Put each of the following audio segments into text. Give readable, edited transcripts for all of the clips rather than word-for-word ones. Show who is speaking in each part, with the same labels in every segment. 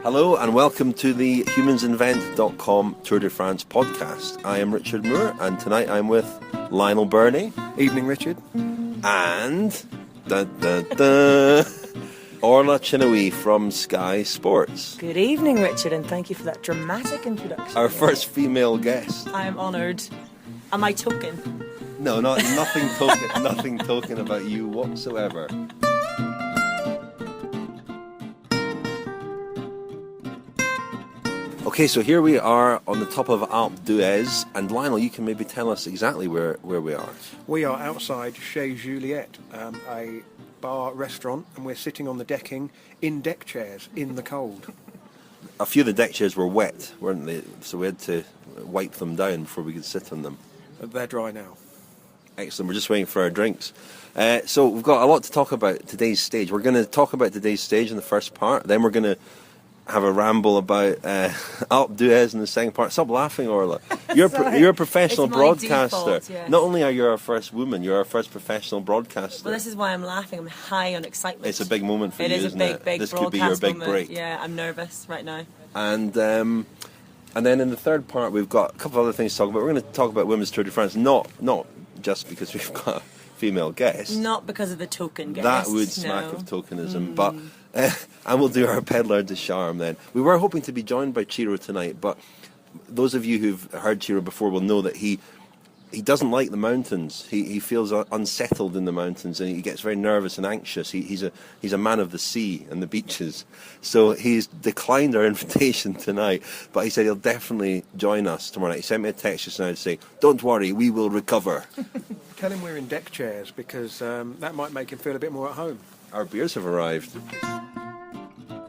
Speaker 1: Hello and welcome to the humansinvent.com Tour de France podcast. I am Richard Moore and tonight I'm with Lionel Burney.
Speaker 2: Evening, Richard.
Speaker 1: And Orla Chennaoui from Sky Sports.
Speaker 3: Good evening, Richard, and thank you for that dramatic introduction.
Speaker 1: Our first female guest.
Speaker 3: I am honoured. Am I token?
Speaker 1: No, nothing token, nothing token about you whatsoever. Okay, so here we are on the top of Alpe d'Huez, and Lionel, you can maybe tell us exactly where we are.
Speaker 2: We are outside Chez Juliette, a bar restaurant, and we're sitting on the decking in deck chairs in the cold.
Speaker 1: A few of the deck chairs were wet, weren't they? So we had to wipe them down before we could sit on them.
Speaker 2: They're dry now.
Speaker 1: Excellent, we're just waiting for our drinks. So we've got a lot to talk about today's stage. We're going to talk about today's stage in the first part, then we're going to have a ramble about Alpe d'Huez in the second part. Stop laughing, Orla. You're a professional broadcaster.
Speaker 3: Default, yes.
Speaker 1: Not only are you our first woman, you're our first professional broadcaster.
Speaker 3: Well, this is why I'm laughing. I'm high on excitement.
Speaker 1: It's a big moment for you, isn't it?
Speaker 3: Big
Speaker 1: This could be your big
Speaker 3: moment.
Speaker 1: break.
Speaker 3: Yeah, I'm nervous right now.
Speaker 1: And then in the third part, we've got a couple of other things to talk about. We're going to talk about Women's Tour de France, not just because we've got a female guest.
Speaker 3: Not because of the token guest.
Speaker 1: That would smack of tokenism, but and we'll do our peddler de charme then. We were hoping to be joined by Ciro tonight, but those of you who've heard Ciro before will know that he doesn't like the mountains. He feels unsettled in the mountains, and he gets very nervous and anxious. He's a man of the sea and the beaches, so he's declined our invitation tonight. But he said he'll definitely join us tomorrow night. He sent me a text just now to say, "Don't worry, we will recover."
Speaker 2: Tell him we're in deck chairs because that might make him feel a bit more at home.
Speaker 1: Our beers have arrived.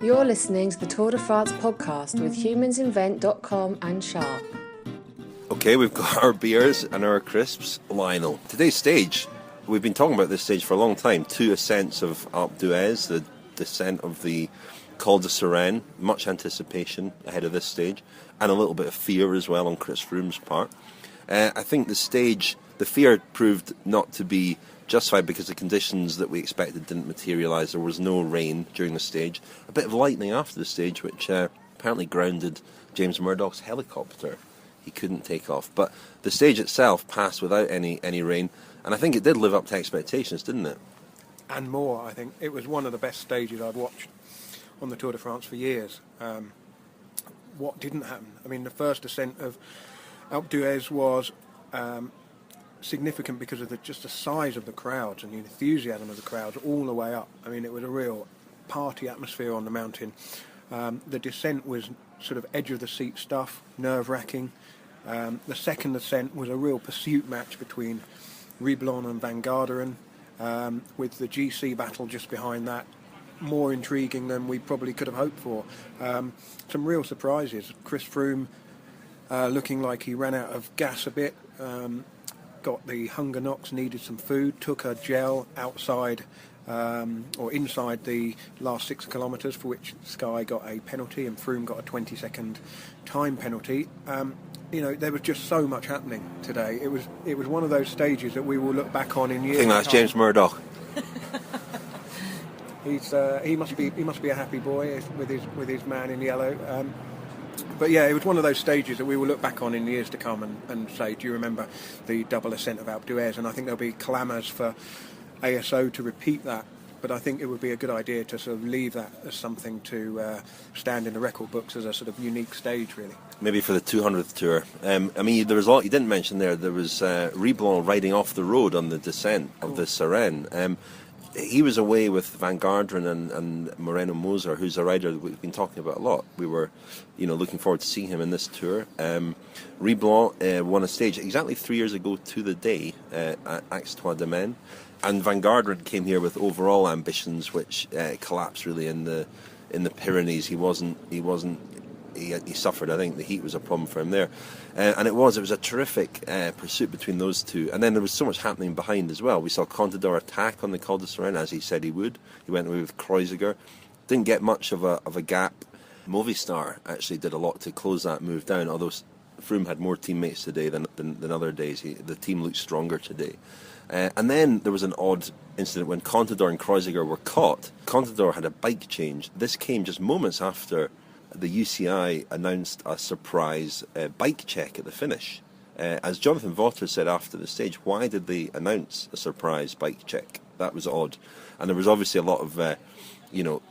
Speaker 4: You're listening to the Tour de France podcast with humansinvent.com and Sharp.
Speaker 1: Okay, we've got our beers and our crisps. Lionel, today's stage, we've been talking about this stage for a long time. 2 ascents of Alpe d'Huez, the descent of the Col de Sirène, much anticipation ahead of this stage, and a little bit of fear as well on Chris Froome's part. I think the stage, the fear proved not to be justified because the conditions that we expected didn't materialise. There was no rain during the stage. A bit of lightning after the stage, which apparently grounded James Murdoch's helicopter. He couldn't take off. But the stage itself passed without any rain, and I think it did live up to expectations, didn't it?
Speaker 2: And more, I think. It was one of the best stages I've watched on the Tour de France for years. What didn't happen? I mean, the first ascent of Alpe d'Huez was significant because of just the size of the crowds and the enthusiasm of the crowds all the way up. I mean, it was a real party atmosphere on the mountain. The descent was sort of edge-of-the-seat stuff, nerve-wracking. The second ascent was a real pursuit match between Riblon and Van Garderen, with the GC battle just behind that. More intriguing than we probably could have hoped for. Some real surprises. Chris Froome looking like he ran out of gas a bit, got the hunger knocks, needed some food, took a gel outside or inside the last 6 kilometres, for which Sky got a penalty and Froome got a 20-second time penalty. There was just so much happening today. It was one of those stages that we will look back on in years.
Speaker 1: I think that's James Murdoch.
Speaker 2: He must be a happy boy with his man in yellow. But yeah, it was one of those stages that we will look back on in years to come and say, do you remember the double ascent of Alpe d'Huez? And I think there'll be clamours for ASO to repeat that. But I think it would be a good idea to sort of leave that as something to stand in the record books as a sort of unique stage, really. Maybe
Speaker 1: for the 200th tour. I mean, there was a lot you didn't mention there. There was Riblon riding off the road on the descent of the Sirène. He was away with Van Garderen and Moreno Moser, who's a rider that we've been talking about a lot. We were, looking forward to seeing him in this tour. Riblon won a stage exactly 3 years ago to the day at Axe-Trois Domaines, and Van Garderen came here with overall ambitions, which collapsed really in the Pyrenees. He suffered. I think the heat was a problem for him there, and it was a terrific pursuit between those two. And then there was so much happening behind as well. We saw Contador attack on the Col de Sirène, as he said he would. He went away with Kreuziger, didn't get much of a gap. Movistar actually did a lot to close that move down, although Froome had more teammates today than other days. The team looked stronger today. And then there was an odd incident when Contador and Kreuziger were caught. Contador had a bike change. This came just moments after the UCI announced a surprise bike check at the finish. As Jonathan Votter said after the stage, why did they announce a surprise bike check? That was odd. And there was obviously a lot of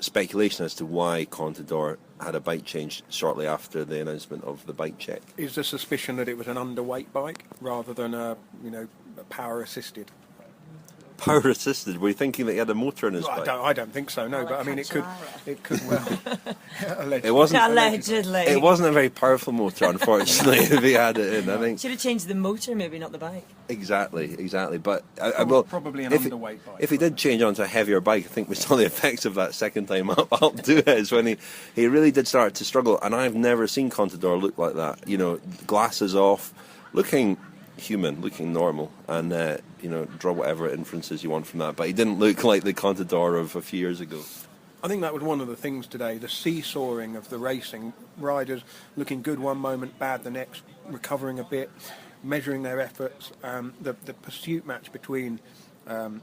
Speaker 1: speculation as to why Contador had a bike change shortly after the announcement of the bike check.
Speaker 2: Is the suspicion that it was an underweight bike rather than a power assisted?
Speaker 1: Power assisted? Were you thinking that he had a motor in his bike?
Speaker 2: I don't think so. No,
Speaker 3: Like
Speaker 2: but I mean, it could well. Allegedly.
Speaker 1: It wasn't.
Speaker 3: Allegedly.
Speaker 1: It wasn't a very powerful motor, unfortunately. If he had it in, I think.
Speaker 3: Should have changed the motor, maybe not the bike.
Speaker 1: Exactly. But
Speaker 2: Probably an
Speaker 1: if
Speaker 2: underweight bike.
Speaker 1: If he did change onto a heavier bike, I think we saw the effects of that second time up Duez when he really did start to struggle. And I've never seen Contador look like that. Glasses off, looking human, looking normal, and draw whatever inferences you want from that. But he didn't look like the Contador of a few years ago.
Speaker 2: I think that was one of the things today, the seesawing of the racing. Riders looking good one moment, bad the next, recovering a bit, measuring their efforts. The pursuit match between Van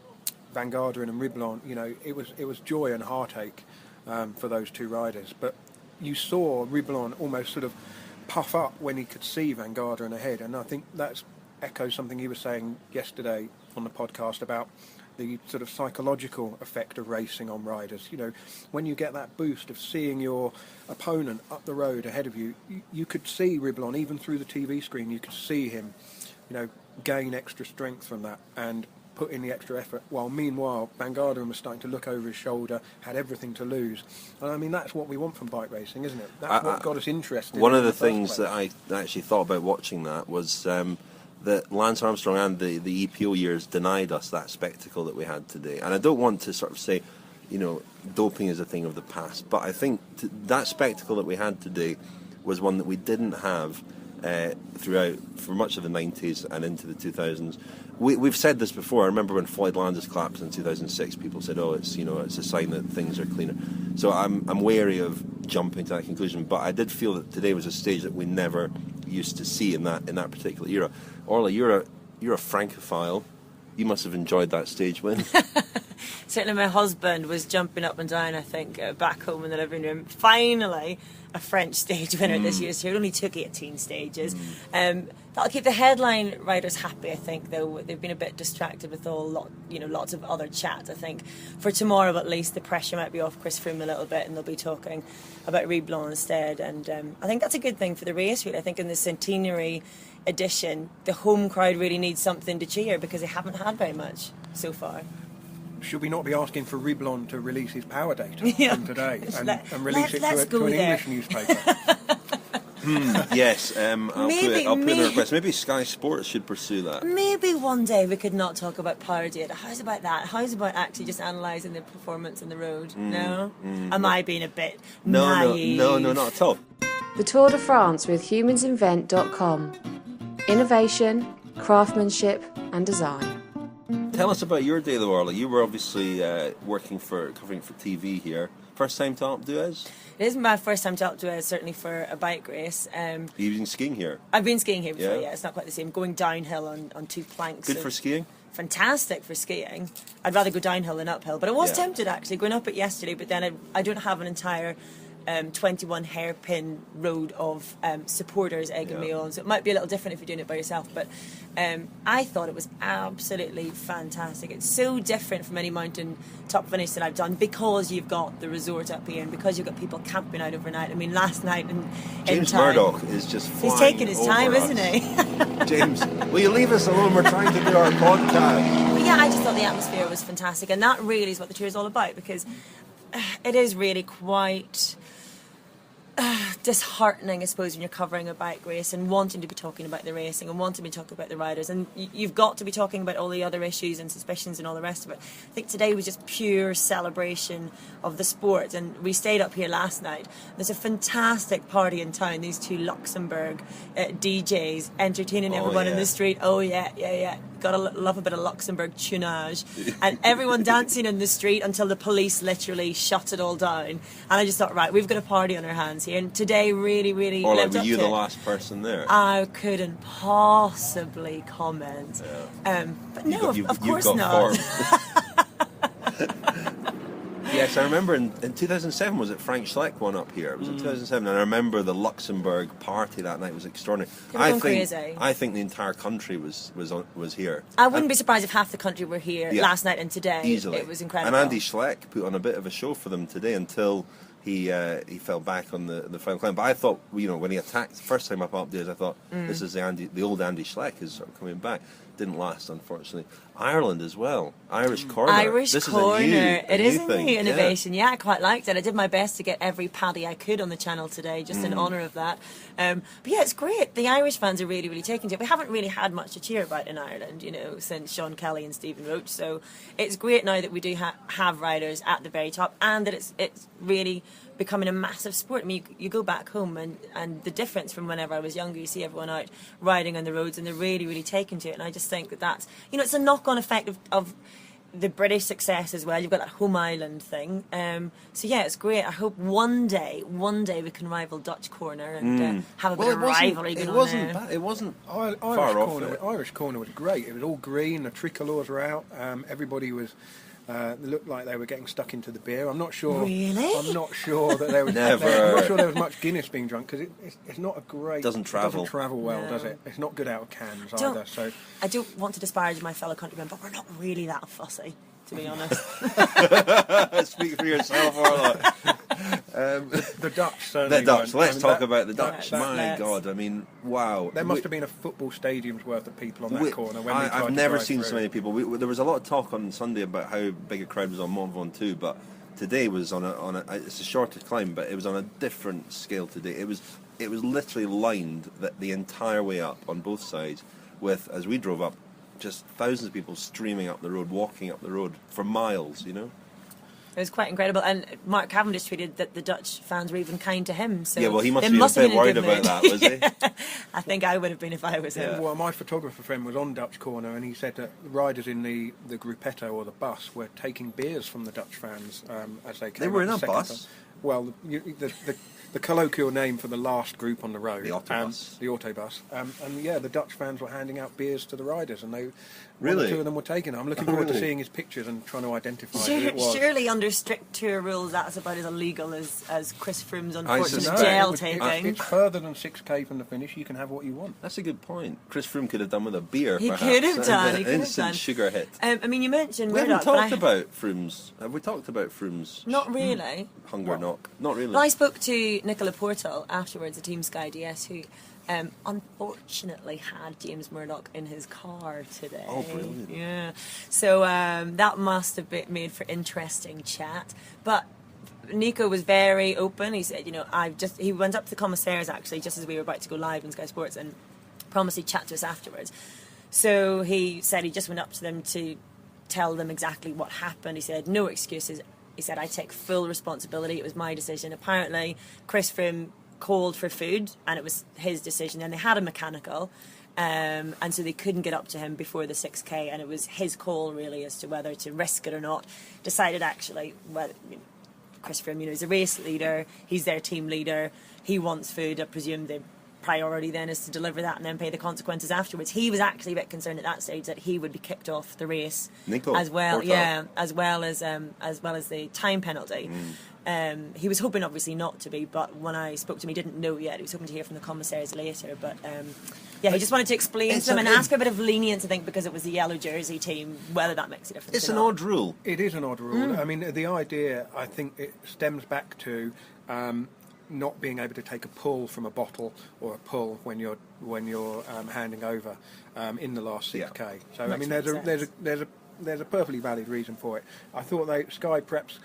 Speaker 2: Garderen and Riblon, it was joy and heartache for those two riders. But you saw Riblon almost sort of puff up when he could see Van Garderen ahead, and I think that's echoes something you were saying yesterday on the podcast about the sort of psychological effect of racing on riders. When you get that boost of seeing your opponent up the road ahead of you, you could see Riblon, even through the TV screen, you could see him, gain extra strength from that and put in the extra effort, while meanwhile Van Garderen was starting to look over his shoulder, had everything to lose. And I mean, that's what we want from bike racing, isn't it? That's what got us interested.
Speaker 1: One of the things that I actually thought about watching that was that Lance Armstrong and the EPO years denied us that spectacle that we had today. And I don't want to sort of say, doping is a thing of the past, but I think that spectacle that we had today was one that we didn't have throughout for much of the 90s and into the 2000s. We've said this before. I remember when Floyd Landis collapsed in 2006, people said, it's a sign that things are cleaner. So I'm wary of jumping to that conclusion, but I did feel that today was a stage that we never used to see in that particular era. Orla, you're a Francophile. You must have enjoyed that stage win.
Speaker 3: Certainly my husband was jumping up and down, I think, back home in the living room. Finally, a French stage winner this year. So it only took 18 stages. That'll keep the headline riders happy, I think, though. They've been a bit distracted with lots of other chat, I think. For tomorrow, at least, the pressure might be off Chris Froome a little bit, and they'll be talking about Riblon instead. And I think that's a good thing for the race, really. I think in the centenary edition, the home crowd really needs something to cheer because they haven't had very much so far.
Speaker 2: Should we not be asking for Riblon to release his power data from today and release it to an English newspaper?
Speaker 1: Yes, I'll put in a request. Maybe Sky Sports should pursue that.
Speaker 3: Maybe one day we could not talk about power data. How's about that? How's about actually just analysing the performance on the road? No? Am I being a bit naive?
Speaker 1: No, not at all.
Speaker 4: The Tour de France with humansinvent.com. Innovation, craftsmanship and design.
Speaker 1: Tell us about your day, though, Orla. You were obviously covering for TV here. First time to Alpe d'Huez?
Speaker 3: It isn't my first time to Alpe d'Huez, certainly for a bike race.
Speaker 1: You've been skiing here?
Speaker 3: I've been skiing here before, yeah. It's not quite the same. Going downhill on two planks.
Speaker 1: Good for skiing?
Speaker 3: Fantastic for skiing. I'd rather go downhill than uphill. But I was tempted, actually, going up it yesterday, but then I don't have an entire 21 hairpin road of supporters egging me on, so it might be a little different if you're doing it by yourself, but I thought it was absolutely fantastic. It's so different from any mountain top finish that I've done because you've got the resort up here and because you've got people camping out overnight. I mean, last night in
Speaker 1: James Murdoch is just flying.
Speaker 3: He's taking his time,
Speaker 1: us.
Speaker 3: isn't he?
Speaker 1: James, will you leave us alone? We're trying to do our podcast.
Speaker 3: But yeah, I just thought the atmosphere was fantastic, and that really is what the tour is all about, because it is really quite disheartening, I suppose, when you're covering a bike race and wanting to be talking about the racing and wanting to be talking about the riders, and you've got to be talking about all the other issues and suspicions and all the rest of it. I think today was just pure celebration of the sport, and we stayed up here last night. There's a fantastic party in town, these two Luxembourg DJs entertaining everyone in the street. Gotta love a bit of Luxembourg tunage. And everyone dancing in the street until the police literally shut it all down. And I just thought, right, we've got a party on our hands here. And today really, really
Speaker 1: Orla,
Speaker 3: lived
Speaker 1: were
Speaker 3: up
Speaker 1: you
Speaker 3: to
Speaker 1: the
Speaker 3: it.
Speaker 1: last person there?
Speaker 3: I couldn't possibly comment.
Speaker 1: Yeah.
Speaker 3: But no, of course
Speaker 1: got
Speaker 3: not.
Speaker 1: form. Yes, I remember in 2007, was it Frank Schleck won up here? It was in 2007, and I remember the Luxembourg party that night was extraordinary.
Speaker 3: They were going crazy.
Speaker 1: I think the entire country was here.
Speaker 3: I wouldn't be surprised if half the country were here
Speaker 1: Yeah.
Speaker 3: last night and today.
Speaker 1: Easily.
Speaker 3: It was incredible.
Speaker 1: And Andy Schleck put on a bit of a show for them today until he fell back on the final climb. But I thought, when he attacked the first time up Days, I thought this is the old Andy Schleck is sort of coming back. Didn't last, unfortunately. Ireland as well. Irish corner.
Speaker 3: Irish
Speaker 1: this
Speaker 3: corner.
Speaker 1: It
Speaker 3: is a new innovation. Yeah, I quite liked it. I did my best to get every paddy I could on the channel today, just in honour of that. But yeah, it's great. The Irish fans are really, really taking to it. We haven't really had much to cheer about in Ireland, since Sean Kelly and Stephen Roach. So it's great now that we do have riders at the very top, and that it's really becoming a massive sport. I mean, you go back home and the difference from whenever I was younger, you see everyone out riding on the roads and they're really, really taking to it. And I just think that's, it's a knock-on effect of the British success as well. You've got that home island thing. So yeah, it's great. I hope one day we can rival Dutch corner and have a bit of rivalry going on there.
Speaker 1: It wasn't
Speaker 2: Irish
Speaker 1: far
Speaker 2: corner.
Speaker 1: off.
Speaker 2: Irish corner was great. It was all green. The tricolours were out. Everybody was. They looked like they were getting stuck into the beer. I'm not sure.
Speaker 3: Really?
Speaker 2: I'm not sure that there was.
Speaker 1: Never.
Speaker 2: I'm not sure there was much Guinness being drunk because it's not a great.
Speaker 1: Doesn't travel.
Speaker 2: It doesn't travel well,
Speaker 3: No.
Speaker 2: does it? It's not good out of cans
Speaker 3: Don't-
Speaker 2: either. So
Speaker 3: I don't want to disparage my fellow countrymen, but we're not really that fussy, to be honest.
Speaker 1: Speak for yourself, Orla.
Speaker 2: the Dutch certainly.
Speaker 1: The Dutch.
Speaker 2: weren't.
Speaker 1: Let's talk about the Dutch.
Speaker 3: Let's-
Speaker 1: My
Speaker 3: let's-
Speaker 1: God, I mean, wow.
Speaker 2: There must have been a football stadium's worth of people on that corner when we tried
Speaker 1: I've
Speaker 2: to
Speaker 1: never
Speaker 2: drive
Speaker 1: seen
Speaker 2: through.
Speaker 1: so many people. There was a lot of talk on Sunday about how big a crowd was on Mont Ventoux, but today was on a it's a shorter climb, but it was on a different scale today. It was literally lined the entire way up on both sides with, as we drove up, just thousands of people streaming up the road, walking up the road for miles,
Speaker 3: It was quite incredible, and Mark Cavendish tweeted that the Dutch fans were even kind to him. So
Speaker 1: Yeah, well, he
Speaker 3: they
Speaker 1: must have been a bit
Speaker 3: in
Speaker 1: worried
Speaker 3: good
Speaker 1: about
Speaker 3: mood.
Speaker 1: that, was he?
Speaker 3: I think I would have been if I was him.
Speaker 2: Well, my photographer friend was on Dutch corner, and he said that the riders in the gruppetto or the bus were taking beers from the Dutch fans as they came.
Speaker 1: They were
Speaker 2: up
Speaker 1: in
Speaker 2: the
Speaker 1: a
Speaker 2: second
Speaker 1: bus?
Speaker 2: time. Well, the colloquial name for the last group on the road,
Speaker 1: The autobus.
Speaker 2: the autobus, and yeah, the Dutch fans were handing out beers to the riders, and one
Speaker 1: Really?
Speaker 2: or two of them were taking it. I'm looking forward to
Speaker 1: Really?
Speaker 2: seeing his pictures and trying to identify who it was.
Speaker 3: Surely under strict tour rules, that's about as illegal as Chris Froome's unfortunate
Speaker 1: suspect.
Speaker 3: jail
Speaker 2: it's
Speaker 3: taking.
Speaker 2: further than 6K from the finish. You can have what you want.
Speaker 1: That's a good point. Chris Froome could have done with a beer,
Speaker 3: He
Speaker 1: perhaps.
Speaker 3: could have done,
Speaker 1: An
Speaker 3: he could have
Speaker 1: instant
Speaker 3: done.
Speaker 1: sugar hit.
Speaker 3: I mean, you mentioned
Speaker 1: We haven't
Speaker 3: Murdoch, but
Speaker 1: talked about Froome's. Have we talked about Froome's
Speaker 3: Not really.
Speaker 1: hunger knock? Not really.
Speaker 3: Well, I spoke to Nicola Portal afterwards, the Team Sky DS, who unfortunately had James Murdoch in his car today.
Speaker 1: Oh, brilliant.
Speaker 3: Yeah. So that must have been made for interesting chat. But Nico was very open. He said, he went up to the commissaires actually just as we were about to go live on Sky Sports and promised he'd chat to us afterwards. So he said he just went up to them to tell them exactly what happened. He said, no excuses. He said, I take full responsibility. It was my decision. Apparently, Chris Froome called for food and it was his decision. And they had a mechanical. And so they couldn't get up to him before the 6K. And it was his call, really, as to whether to risk it or not. Decided, actually, Chris Froome, he's a race leader. He's their team leader. He wants food. I presume the priority then is to deliver that and then pay the consequences afterwards. He was actually a bit concerned at that stage that he would be kicked off the race
Speaker 1: Nico,
Speaker 3: as well.
Speaker 1: Portal.
Speaker 3: Yeah, as well as the time penalty. He was hoping obviously not to be, but when I spoke to him, he didn't know yet. He was hoping to hear from the commissaires later. But he just wanted to explain to them and ask for a bit of lenience, I think, because it was the yellow jersey team, whether that makes a difference.
Speaker 1: It's
Speaker 3: or
Speaker 1: an
Speaker 3: not.
Speaker 1: odd rule.
Speaker 2: It is an odd rule. I mean, the idea, I think, it stems back to not being able to take a pull from a bottle or a pull when you're handing over in the last 6K.
Speaker 1: Yeah.
Speaker 2: So I mean,
Speaker 3: Makes
Speaker 2: there's a perfectly valid reason for it. I thought Sky perhaps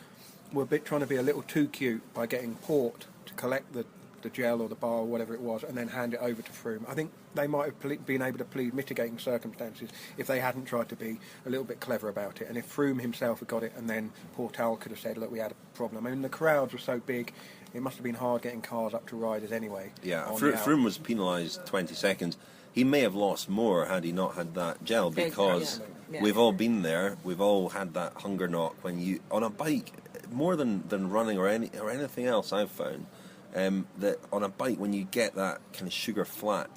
Speaker 2: were trying to be a little too cute by getting Port to collect the gel or the bar or whatever it was and then hand it over to Froome. I think they might have been able to plead mitigating circumstances if they hadn't tried to be a little bit clever about it. And if Froome himself had got it and then Portal could have said, look, we had a problem. I mean, the crowds were so big, it must have been hard getting cars up to riders anyway.
Speaker 1: Yeah,
Speaker 2: on the
Speaker 1: Froome was penalised 20 seconds. He may have lost more had he not had that gel, because
Speaker 3: Yeah.
Speaker 1: we've all been there. We've all had that hunger knock when you on a bike, more than running or anything else. I've found that on a bike, when you get that kind of sugar flat,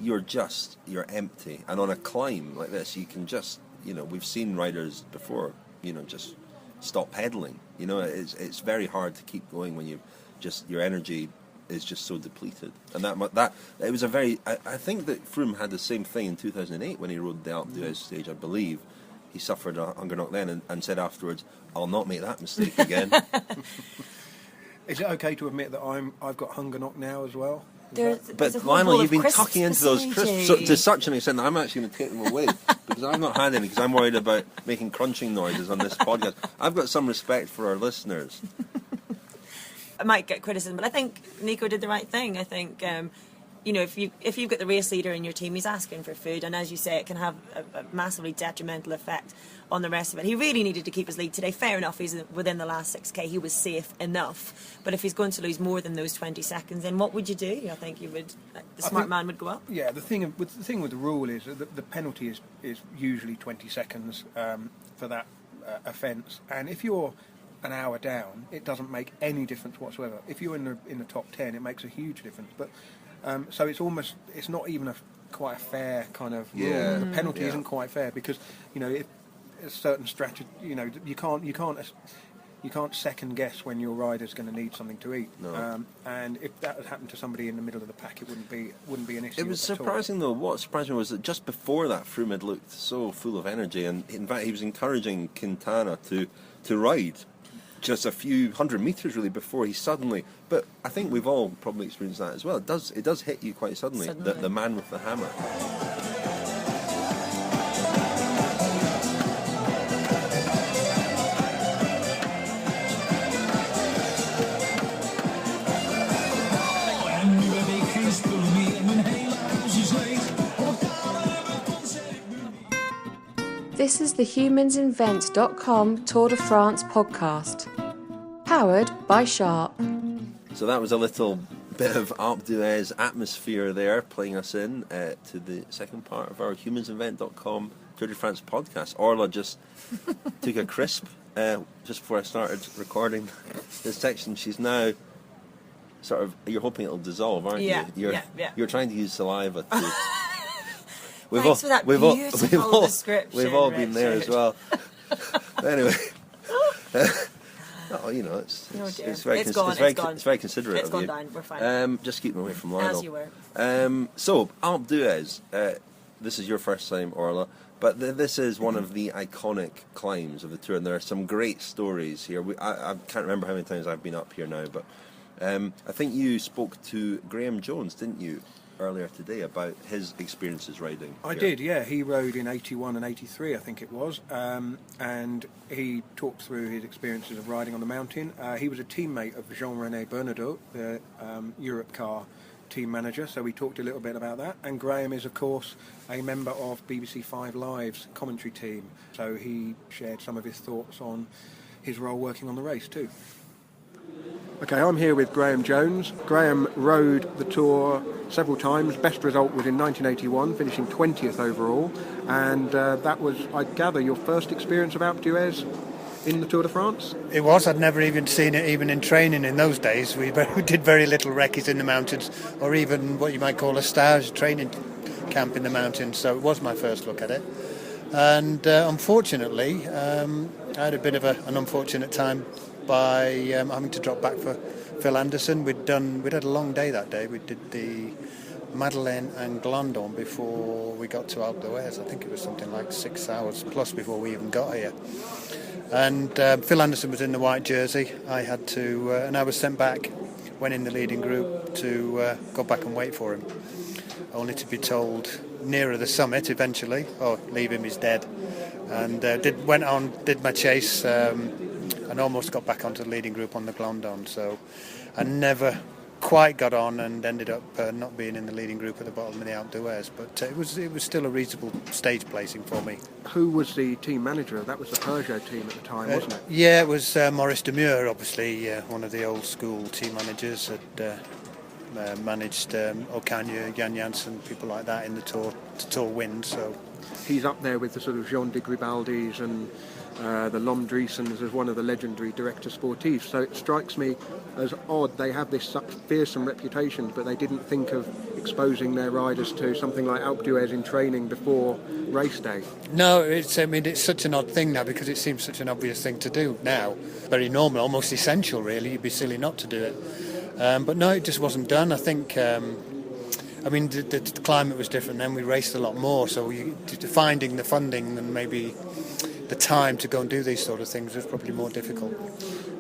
Speaker 1: you're empty. And on a climb like this, you can just we've seen riders before, just stop pedaling. You know, it's very hard to keep going when your energy is just so depleted. And that it was a very. I think that Froome had the same thing in 2008 when he rode the Alpe d'Huez stage. I believe he suffered a hunger knock then, and said afterwards, "I'll not make that mistake again."
Speaker 2: Is it okay to admit that I've got hunger knock now as well?
Speaker 1: But Lionel, you've been tucking into those crisps to such an extent that I'm actually going to take them away because I've not had any because I'm worried about making crunching noises on this podcast. I've got some respect for our listeners.
Speaker 3: I might get criticism, but I think Nico did the right thing. I think if you've got the race leader in your team, he's asking for food, and as you say, it can have a massively detrimental effect on the rest of it. He really needed to keep his lead today. Fair enough, he's within the last 6k, he was safe enough. But if he's going to lose more than those 20 seconds, then what would you do? I think the smart man would go up.
Speaker 2: Yeah, the thing with the rule is that the penalty is usually 20 seconds for that offence, and if you're an hour down, it doesn't make any difference whatsoever. If you're in the top 10, it makes a huge difference. But so it's not even quite a fair kind of rule.
Speaker 1: Yeah.
Speaker 2: The penalty isn't quite fair because if a certain strategy, you can't second guess when your rider's going to need something to eat.
Speaker 1: No.
Speaker 2: And if that had happened to somebody in the middle of the pack, it wouldn't be an issue.
Speaker 1: It was
Speaker 2: at all.
Speaker 1: surprising though. What surprised me was that just before that, Froome had looked so full of energy, and in fact he was encouraging Quintana to ride just a few hundred metres really before he suddenly. But I think we've all probably experienced that as well. It does hit you quite suddenly. The man with the hammer.
Speaker 4: This is the humansinvent.com Tour de France podcast, powered by Sharp.
Speaker 1: So that was a little bit of Alpe d'Huez atmosphere there, playing us in to the second part of our humansinvent.com Tour de France podcast. Orla just took a crisp just before I started recording this section. She's now sort of, you're hoping it'll dissolve, aren't you? You're trying to use saliva to...
Speaker 3: Thanks for that beautiful description,
Speaker 1: We've all been there
Speaker 3: Richard.
Speaker 1: as well. Anyway, it's very considerate
Speaker 3: It's
Speaker 1: of
Speaker 3: gone
Speaker 1: you.
Speaker 3: down. We're fine.
Speaker 1: Just keep away from Lionel.
Speaker 3: As you were.
Speaker 1: So Alpe d'Huez, this is your first time, Orla, but this is one of the iconic climbs of the tour, and there are some great stories here. I can't remember how many times I've been up here now, but I think you spoke to Graham Jones, didn't you, earlier today about his experiences riding
Speaker 2: I
Speaker 1: here.
Speaker 2: did, yeah. He rode in 81 and 83, I think it was, and he talked through his experiences of riding on the mountain. He was a teammate of Jean-René Bernadotte, the Europe car team manager, so we talked a little bit about that. And Graham is, of course, a member of BBC 5 Live's commentary team, so he shared some of his thoughts on his role working on the race too. Okay, I'm here with Graham Jones. Graham rode the Tour several times. Best result was in 1981, finishing 20th overall. And that was, I gather, your first experience of Alpe d'Huez in the Tour de France?
Speaker 5: It was. I'd never even seen it, even in training in those days. We did very little recce's in the mountains, or even what you might call a stage training camp in the mountains. So it was my first look at it. And unfortunately, I had a bit of an unfortunate time by having to drop back for Phil Anderson. We'd had a long day that day. We did the Madeleine and Glandon before we got to Alpe d'Huez. I think it was something like 6 hours plus before we even got here. And Phil Anderson was in the white jersey. I had to, and I was sent back, went in the leading group to go back and wait for him, only to be told nearer the summit eventually, oh, leave him, he's dead. And went on, did my chase, and almost got back onto the leading group on the Glandon. So I never quite got on and ended up not being in the leading group at the bottom of the Alpe d'Huez. But it was still a reasonable stage placing for me.
Speaker 2: Who was the team manager? That was the Peugeot team at the time, wasn't it?
Speaker 5: Yeah, it was Maurice Demure, obviously one of the old school team managers that managed Ocaña, Jan Janssen, people like that in the Tour to Tour win. So
Speaker 2: he's up there with the sort of Jean de Gribaldis and the Lomdriessens as one of the legendary directors sportifs. So it strikes me as odd they have this such fearsome reputation, but they didn't think of exposing their riders to something like Alpe d'Huez in training before race day.
Speaker 5: No, it's such an odd thing now because it seems such an obvious thing to do now. Very normal, almost essential really. You'd be silly not to do it. But no, it just wasn't done. I think, the climate was different then. We raced a lot more, so finding the funding and maybe the time to go and do these sort of things was probably more difficult.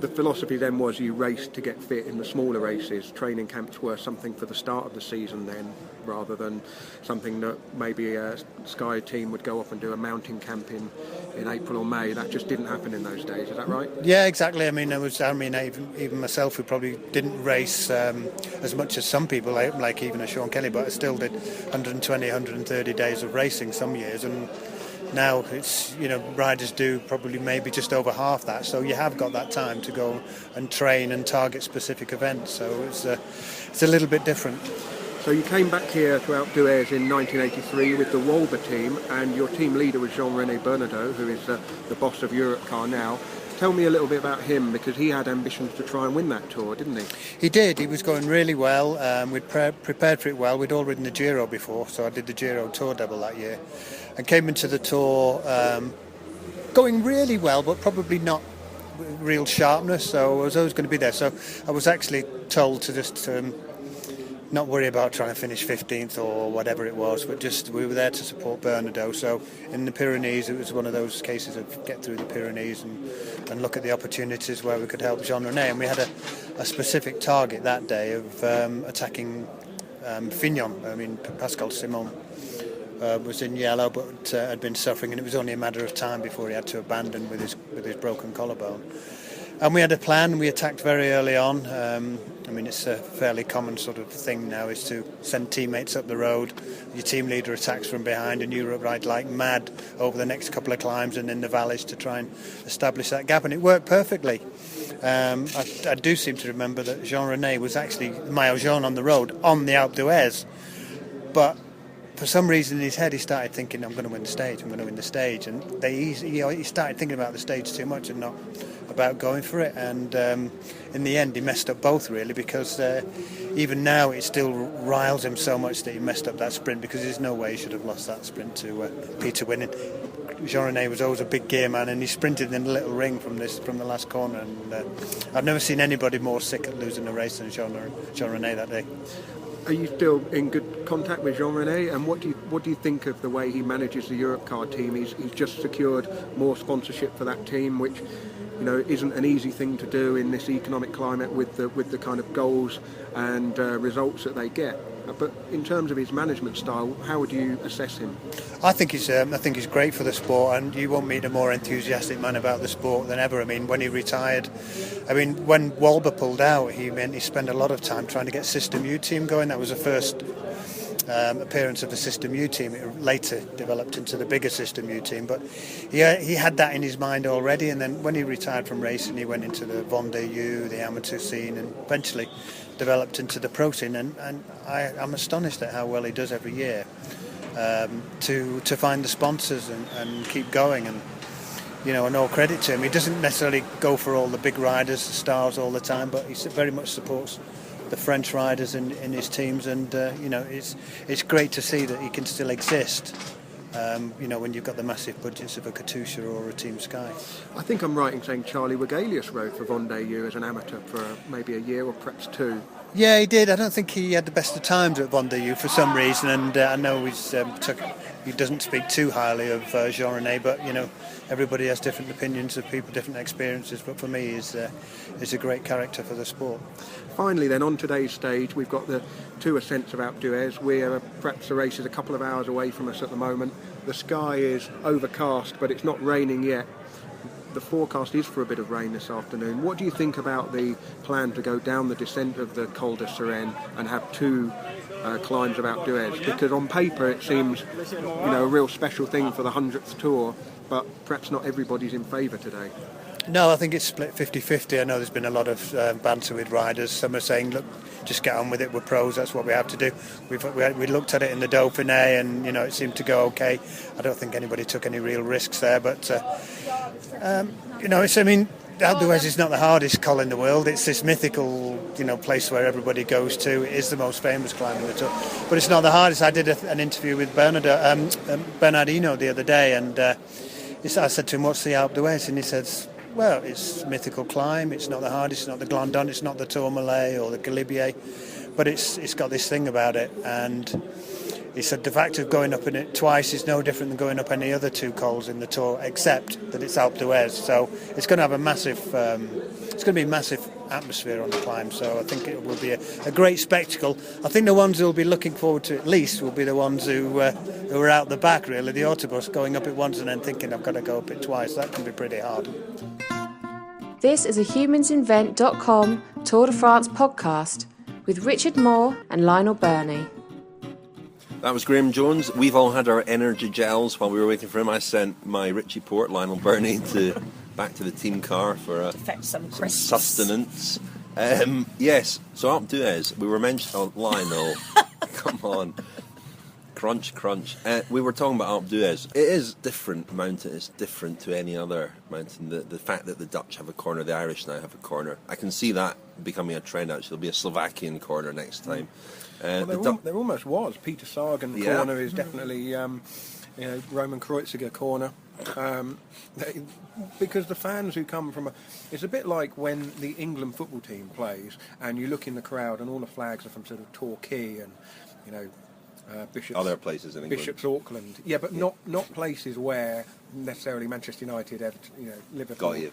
Speaker 2: The philosophy then was you raced to get fit in the smaller races. Training camps were something for the start of the season then, rather than something that maybe a Sky team would go off and do a mountain camp in April or May. That just didn't happen in those days, is that right?
Speaker 5: Yeah, exactly. Even myself, who probably didn't race as much as some people, like even a Sean Kelly, but I still did 120, 130 days of racing some years, and now it's, riders do probably maybe just over half that, so you have got that time to go and train and target specific events, so it's a little bit different.
Speaker 2: So you came back here to Alpe d'Huez in 1983 with the Walber team, and your team leader was Jean-René Bernadotte, who is the boss of Europcar now. Tell me a little bit about him, because he had ambitions to try and win that Tour, didn't he?
Speaker 5: He did. He was going really well. We'd prepared for it well. We'd all ridden the Giro before, so I did the Giro Tour double that year and came into the Tour going really well, but probably not real sharpness, so I was always going to be there. So I was actually told to just not worry about trying to finish 15th or whatever it was, but just we were there to support Bernadotte. So in the Pyrenees, it was one of those cases of get through the Pyrenees and look at the opportunities where we could help Jean-René. And we had a specific target that day of attacking Fignon. Pascal Simon was in yellow but had been suffering, and it was only a matter of time before he had to abandon with his broken collarbone. And we had a plan. We attacked very early on. It's a fairly common sort of thing now, is to send teammates up the road. Your team leader attacks from behind, and you ride like mad over the next couple of climbs and in the valleys to try and establish that gap. And it worked perfectly. I do seem to remember that Jean-René was actually Maillot Jaune on the road on the Alpe d'Huez, but for some reason in his head he started thinking, I'm going to win the stage, and he started thinking about the stage too much and not about going for it, and in the end he messed up both really, because even now it still riles him so much that he messed up that sprint, because there's no way he should have lost that sprint to Peter winning. Jean-René was always a big gear man, and he sprinted in a little ring from the last corner, and I've never seen anybody more sick at losing a race than Jean-René that day.
Speaker 2: Are you still in good contact with Jean-René, and what do you think of the way he manages the Europcar team? He's just secured more sponsorship for that team, which isn't an easy thing to do in this economic climate with the kind of goals and results that they get. But in terms of his management style, how would you assess him? I think
Speaker 5: he's great for the sport, and you won't meet a more enthusiastic man about the sport than ever. When he retired, when Walber pulled out, he spent a lot of time trying to get System U team going. That was the first appearance of the System U team. It later developed into the bigger System U team, but he had that in his mind already. And then when he retired from racing, he went into the Vendée U, the amateur scene, and eventually developed into the pro scene. And I'm astonished at how well he does every year to find the sponsors and keep going. And all credit to him. He doesn't necessarily go for all the big riders, stars all the time, but he very much supports the French riders in his teams, and it's great to see that he can still exist. When you've got the massive budgets of a Katusha or a Team Sky.
Speaker 2: I think I'm right in saying Charlie Wegelius rode for Vendée U as an amateur for maybe a year or perhaps two.
Speaker 5: Yeah, he did. I don't think he had the best of times at Vendée U for some reason, and I know he doesn't speak too highly of Jean-René, but everybody has different opinions of people, different experiences. But for me, he's a great character for the sport.
Speaker 2: Finally, then, on today's stage, we've got the two ascents of Alpe d'Huez. Perhaps the race is a couple of hours away from us at the moment. The sky is overcast, but it's not raining yet. The forecast is for a bit of rain this afternoon. What do you think about the plan to go down the descent of the Col de Sérène and have two climbs of Alpe d'Huez? Because on paper it seems a real special thing for the 100th Tour, but perhaps not everybody's in favour today.
Speaker 5: No, I think it's split 50-50. I know there's been a lot of banter with riders. Some are saying, look, just get on with it. We're pros. That's what we have to do. We looked at it in the Dauphiné, and it seemed to go okay. I don't think anybody took any real risks there, but Alpe d'Huez is not the hardest col in the world. It's this mythical, place where everybody goes to. It is the most famous climb in the Tour, but it's not the hardest. I did an interview with Bernardino the other day, and I said to him, "What's the Alpe d'Huez?" And he says, "Well, it's a mythical climb. It's not the hardest. It's not the Glandon. It's not the Tourmalet or the Galibier, but it's got this thing about it." And he said the fact of going up in it twice is no different than going up any other 2 cols in the Tour, except that it's Alpe d'Huez. So it's going to have a massive, massive atmosphere on the climb. So I think it will be a great spectacle. I think the ones who will be looking forward to it at least will be the ones who are out the back, really, the autobus, going up it once and then thinking I've got to go up it twice. That can be pretty hard.
Speaker 4: This is a humansinvent.com Tour de France podcast with Richard Moore and Lionel Burney.
Speaker 1: That was Graham Jones. We've all had our energy gels while we were waiting for him. I sent my Richie Port, Lionel Burney, back to the team car for
Speaker 3: fetch some
Speaker 1: sustenance. Yes, so Alpe d'Huez, we were mentioning... Oh, Lionel, come on. Crunch. We were talking about Alpe d'Huez. It is different mountain. It's different to any other mountain. The fact that the Dutch have a corner, the Irish now have a corner. I can see that becoming a trend, actually. There'll be a Slovakian corner next time.
Speaker 2: There almost was. Peter Sagan corner is definitely, Roman Kreuziger corner. Because the fans who come from... It's a bit like when the England football team plays and you look in the crowd and all the flags are from sort of Torquay and, Bishop's...
Speaker 1: Other places in England.
Speaker 2: Bishop's Auckland. Yeah, but not places where necessarily Manchester United, Everton, Liverpool.
Speaker 1: Got you.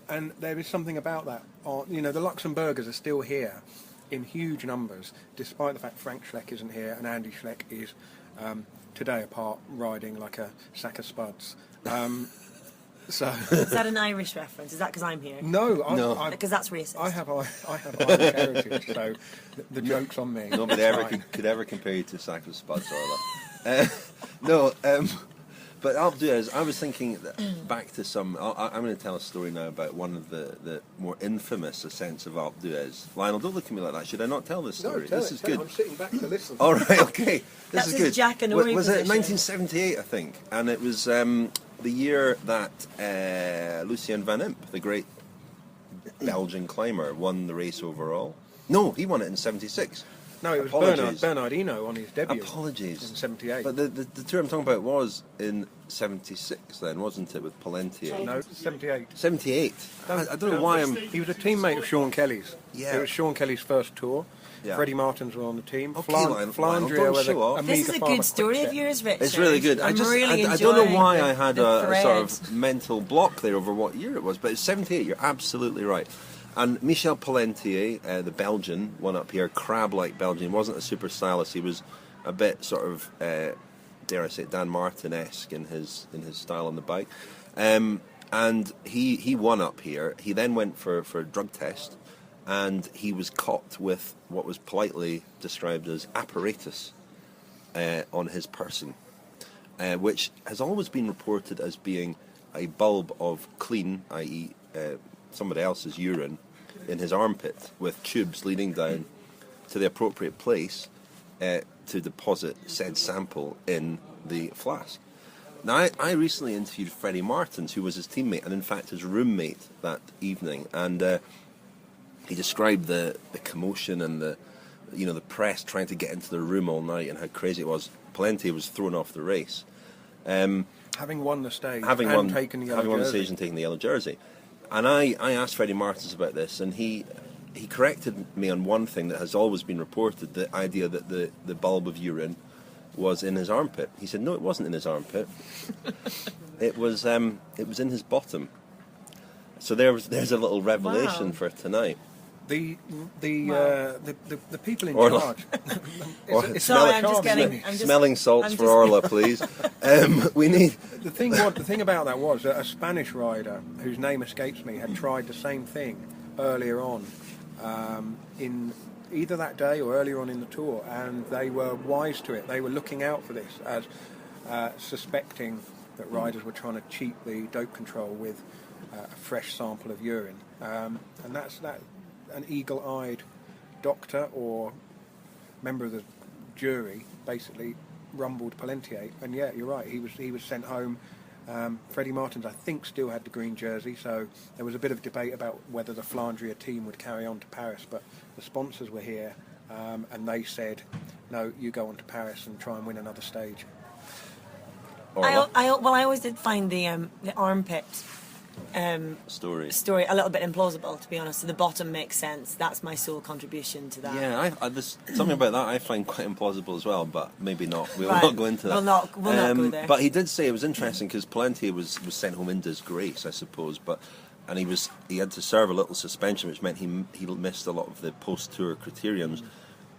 Speaker 2: And there is something about that. The Luxembourgers are still here in huge numbers, despite the fact Frank Schleck isn't here and Andy Schleck is today apart riding like a sack of spuds. So
Speaker 3: is that an Irish reference? Is that because I'm here?
Speaker 2: No.
Speaker 3: Because that's racist.
Speaker 2: I have Irish heritage, so the joke's on me.
Speaker 1: Nobody could ever compare you to a sack of spuds, Orla. But Alpe d'Huez, I was thinking back to some... I'm going to tell a story now about one of the more infamous ascents of Alpe d'Huez. Lionel, don't look at me like that. Should I not tell this story?
Speaker 2: No,
Speaker 1: this is good.
Speaker 2: I'm sitting back to listen.
Speaker 1: All right, okay.
Speaker 3: That's
Speaker 1: is
Speaker 3: his
Speaker 1: good.
Speaker 3: Jack and Ori
Speaker 1: Was it
Speaker 3: position.
Speaker 1: 1978, I think? And it was the year that Lucien Van Impe, the great Belgian climber, won the race overall. No, he won it in 76.
Speaker 2: No, it was Bernardino on his debut.
Speaker 1: Apologies.
Speaker 2: In 78.
Speaker 1: But the tour I'm talking about was in 76 then, wasn't it, with Pelletier?
Speaker 2: No, 78.
Speaker 1: 78. I don't know why I'm...
Speaker 2: He was a teammate of Sean Kelly's.
Speaker 1: Yeah.
Speaker 2: It was Sean Kelly's first tour.
Speaker 1: Yeah.
Speaker 2: Freddie Martins were on the team.
Speaker 1: Okay, Lionel,
Speaker 2: Flandria was
Speaker 1: show off.
Speaker 2: a
Speaker 3: This is a good story of yours, Richard.
Speaker 1: It's really good.
Speaker 3: I'm really
Speaker 1: I don't know
Speaker 3: enjoying
Speaker 1: why I had
Speaker 3: the
Speaker 1: a sort
Speaker 3: thread.
Speaker 1: of mental block there over what year it was, but it's 78. You're absolutely right. And Michel Pelletier, the Belgian, won up here, crab-like Belgian. He wasn't a super stylist. He was a bit sort of, dare I say, Dan Martin-esque in his style on the bike. And he won up here. He then went for a drug test, and he was caught with what was politely described as apparatus on his person, which has always been reported as being a bulb of clean, i.e. Somebody else's urine, in his armpit with tubes leading down to the appropriate place to deposit said sample in the flask. Now, I recently interviewed Freddie Martins, who was his teammate and in fact his roommate that evening, and he described the commotion and the press trying to get into the room all night and how crazy it was. Pelletier was thrown off the race,
Speaker 2: having won the stage, taken the stage
Speaker 1: and taken the yellow jersey. And I asked Freddie Martins about this, and he corrected me on one thing that has always been reported, the idea that the bulb of urine was in his armpit. He said, no, it wasn't in his armpit. It was in his bottom. So there's a little revelation for tonight.
Speaker 2: The people in
Speaker 1: Orla.
Speaker 2: charge.
Speaker 3: Sorry, I'm just
Speaker 1: smelling salts for Orla, please. We need...
Speaker 2: The thing about that was that a Spanish rider, whose name escapes me, had tried the same thing earlier on, in either that day or earlier on in the tour, and they were wise to it. They were looking out for this as suspecting that riders were trying to cheat the dope control with a fresh sample of urine, and that's an eagle-eyed doctor or member of the jury basically rumbled Pelletier, and yeah, you're right. He was sent home. Freddie Martins, I think, still had the green jersey, so there was a bit of debate about whether the Flandria team would carry on to Paris, but the sponsors were here, and they said, no, you go on to Paris and try and win another stage.
Speaker 3: I always did find the armpit
Speaker 1: Story
Speaker 3: a little bit implausible, to be honest. So the bottom makes sense. That's my sole contribution to that.
Speaker 1: Yeah, there's something about that I find quite implausible as well, but maybe not. We'll
Speaker 3: Right.
Speaker 1: not go into that.
Speaker 3: We'll not go there.
Speaker 1: But he did say it was interesting because Pelletier was sent home in disgrace, I suppose. And he had to serve a little suspension, which meant he missed a lot of the post-tour criteriums.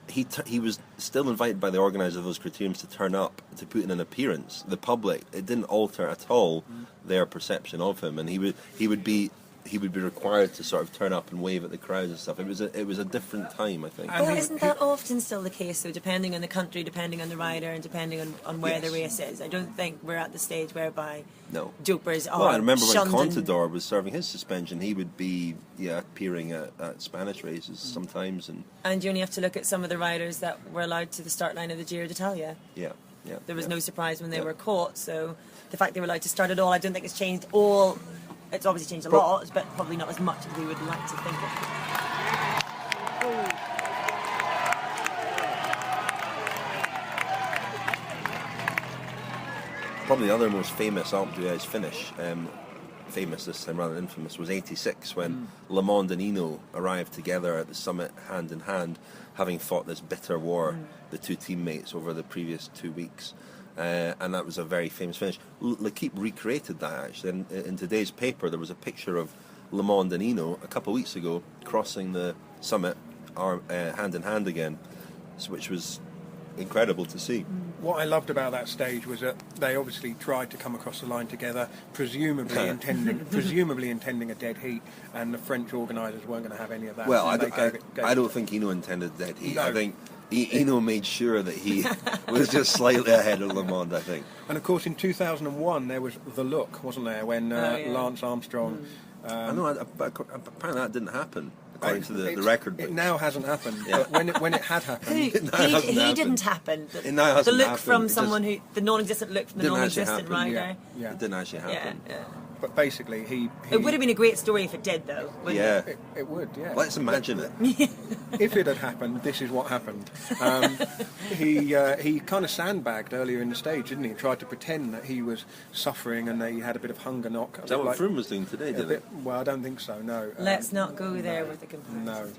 Speaker 1: He was still invited by the organiser of those criteriums to turn up to put in an appearance. The public, it didn't alter at all their perception of him, and he would be required to sort of turn up and wave at the crowds and stuff. It was a different time, I think.
Speaker 3: Well, isn't that often still the case, though, depending on the country, depending on the rider, and depending on where the race is? I don't think we're at the stage whereby dopers are
Speaker 1: Well, I remember when
Speaker 3: shunned
Speaker 1: Contador was serving his suspension, he would be appearing at Spanish races sometimes.
Speaker 3: And you only have to look at some of the riders that were allowed to the start line of the Giro d'Italia.
Speaker 1: Yeah.
Speaker 3: There was no surprise when they were caught, so the fact they were allowed to start at all, I don't think it's changed all. It's obviously changed a lot, but probably not as much as we would like to think it.
Speaker 1: Probably the other most famous Alpe d'Huez finish, famous this time rather than infamous, was 86 when Le Monde and Hinault arrived together at the summit hand in hand, having fought this bitter war, the two teammates, over the previous 2 weeks. And that was a very famous finish. L'Equipe recreated that, actually. In today's paper, there was a picture of Le Monde and Hinault a couple of weeks ago crossing the summit hand in hand again, which was incredible to see.
Speaker 2: What I loved about that stage was that they obviously tried to come across the line together, presumably intending a dead heat, and the French organisers weren't going to have any of that.
Speaker 1: Well,
Speaker 2: so
Speaker 1: I don't think Hinault intended dead heat.
Speaker 2: No.
Speaker 1: I think Hinault made sure that he was just slightly ahead of Le Monde, I think.
Speaker 2: And of course, in 2001, there was The Look, wasn't there, when Lance Armstrong...
Speaker 1: I know, apparently that didn't happen, according to the record books.
Speaker 2: It now hasn't happened, but when it had happened...
Speaker 3: He didn't happen.
Speaker 1: It now hasn't
Speaker 3: the look
Speaker 1: happened.
Speaker 3: from someone who... The non-existent look from the
Speaker 1: Didn't actually
Speaker 3: non-existent
Speaker 1: happen.
Speaker 3: rider.
Speaker 2: Yeah.
Speaker 1: It didn't actually happen.
Speaker 3: Yeah.
Speaker 2: But basically, he
Speaker 3: It would have been a great story if it did, though, wouldn't it?
Speaker 2: It would, yeah.
Speaker 1: Let's imagine it.
Speaker 2: If it had happened, this is what happened. He kind of sandbagged earlier in the stage, didn't he? Tried to pretend that he was suffering and that he had a bit of hunger knock.
Speaker 1: Is that what Froome was doing today, didn't it?
Speaker 2: Well, I don't think so, no.
Speaker 3: Let's not go there with the comparison.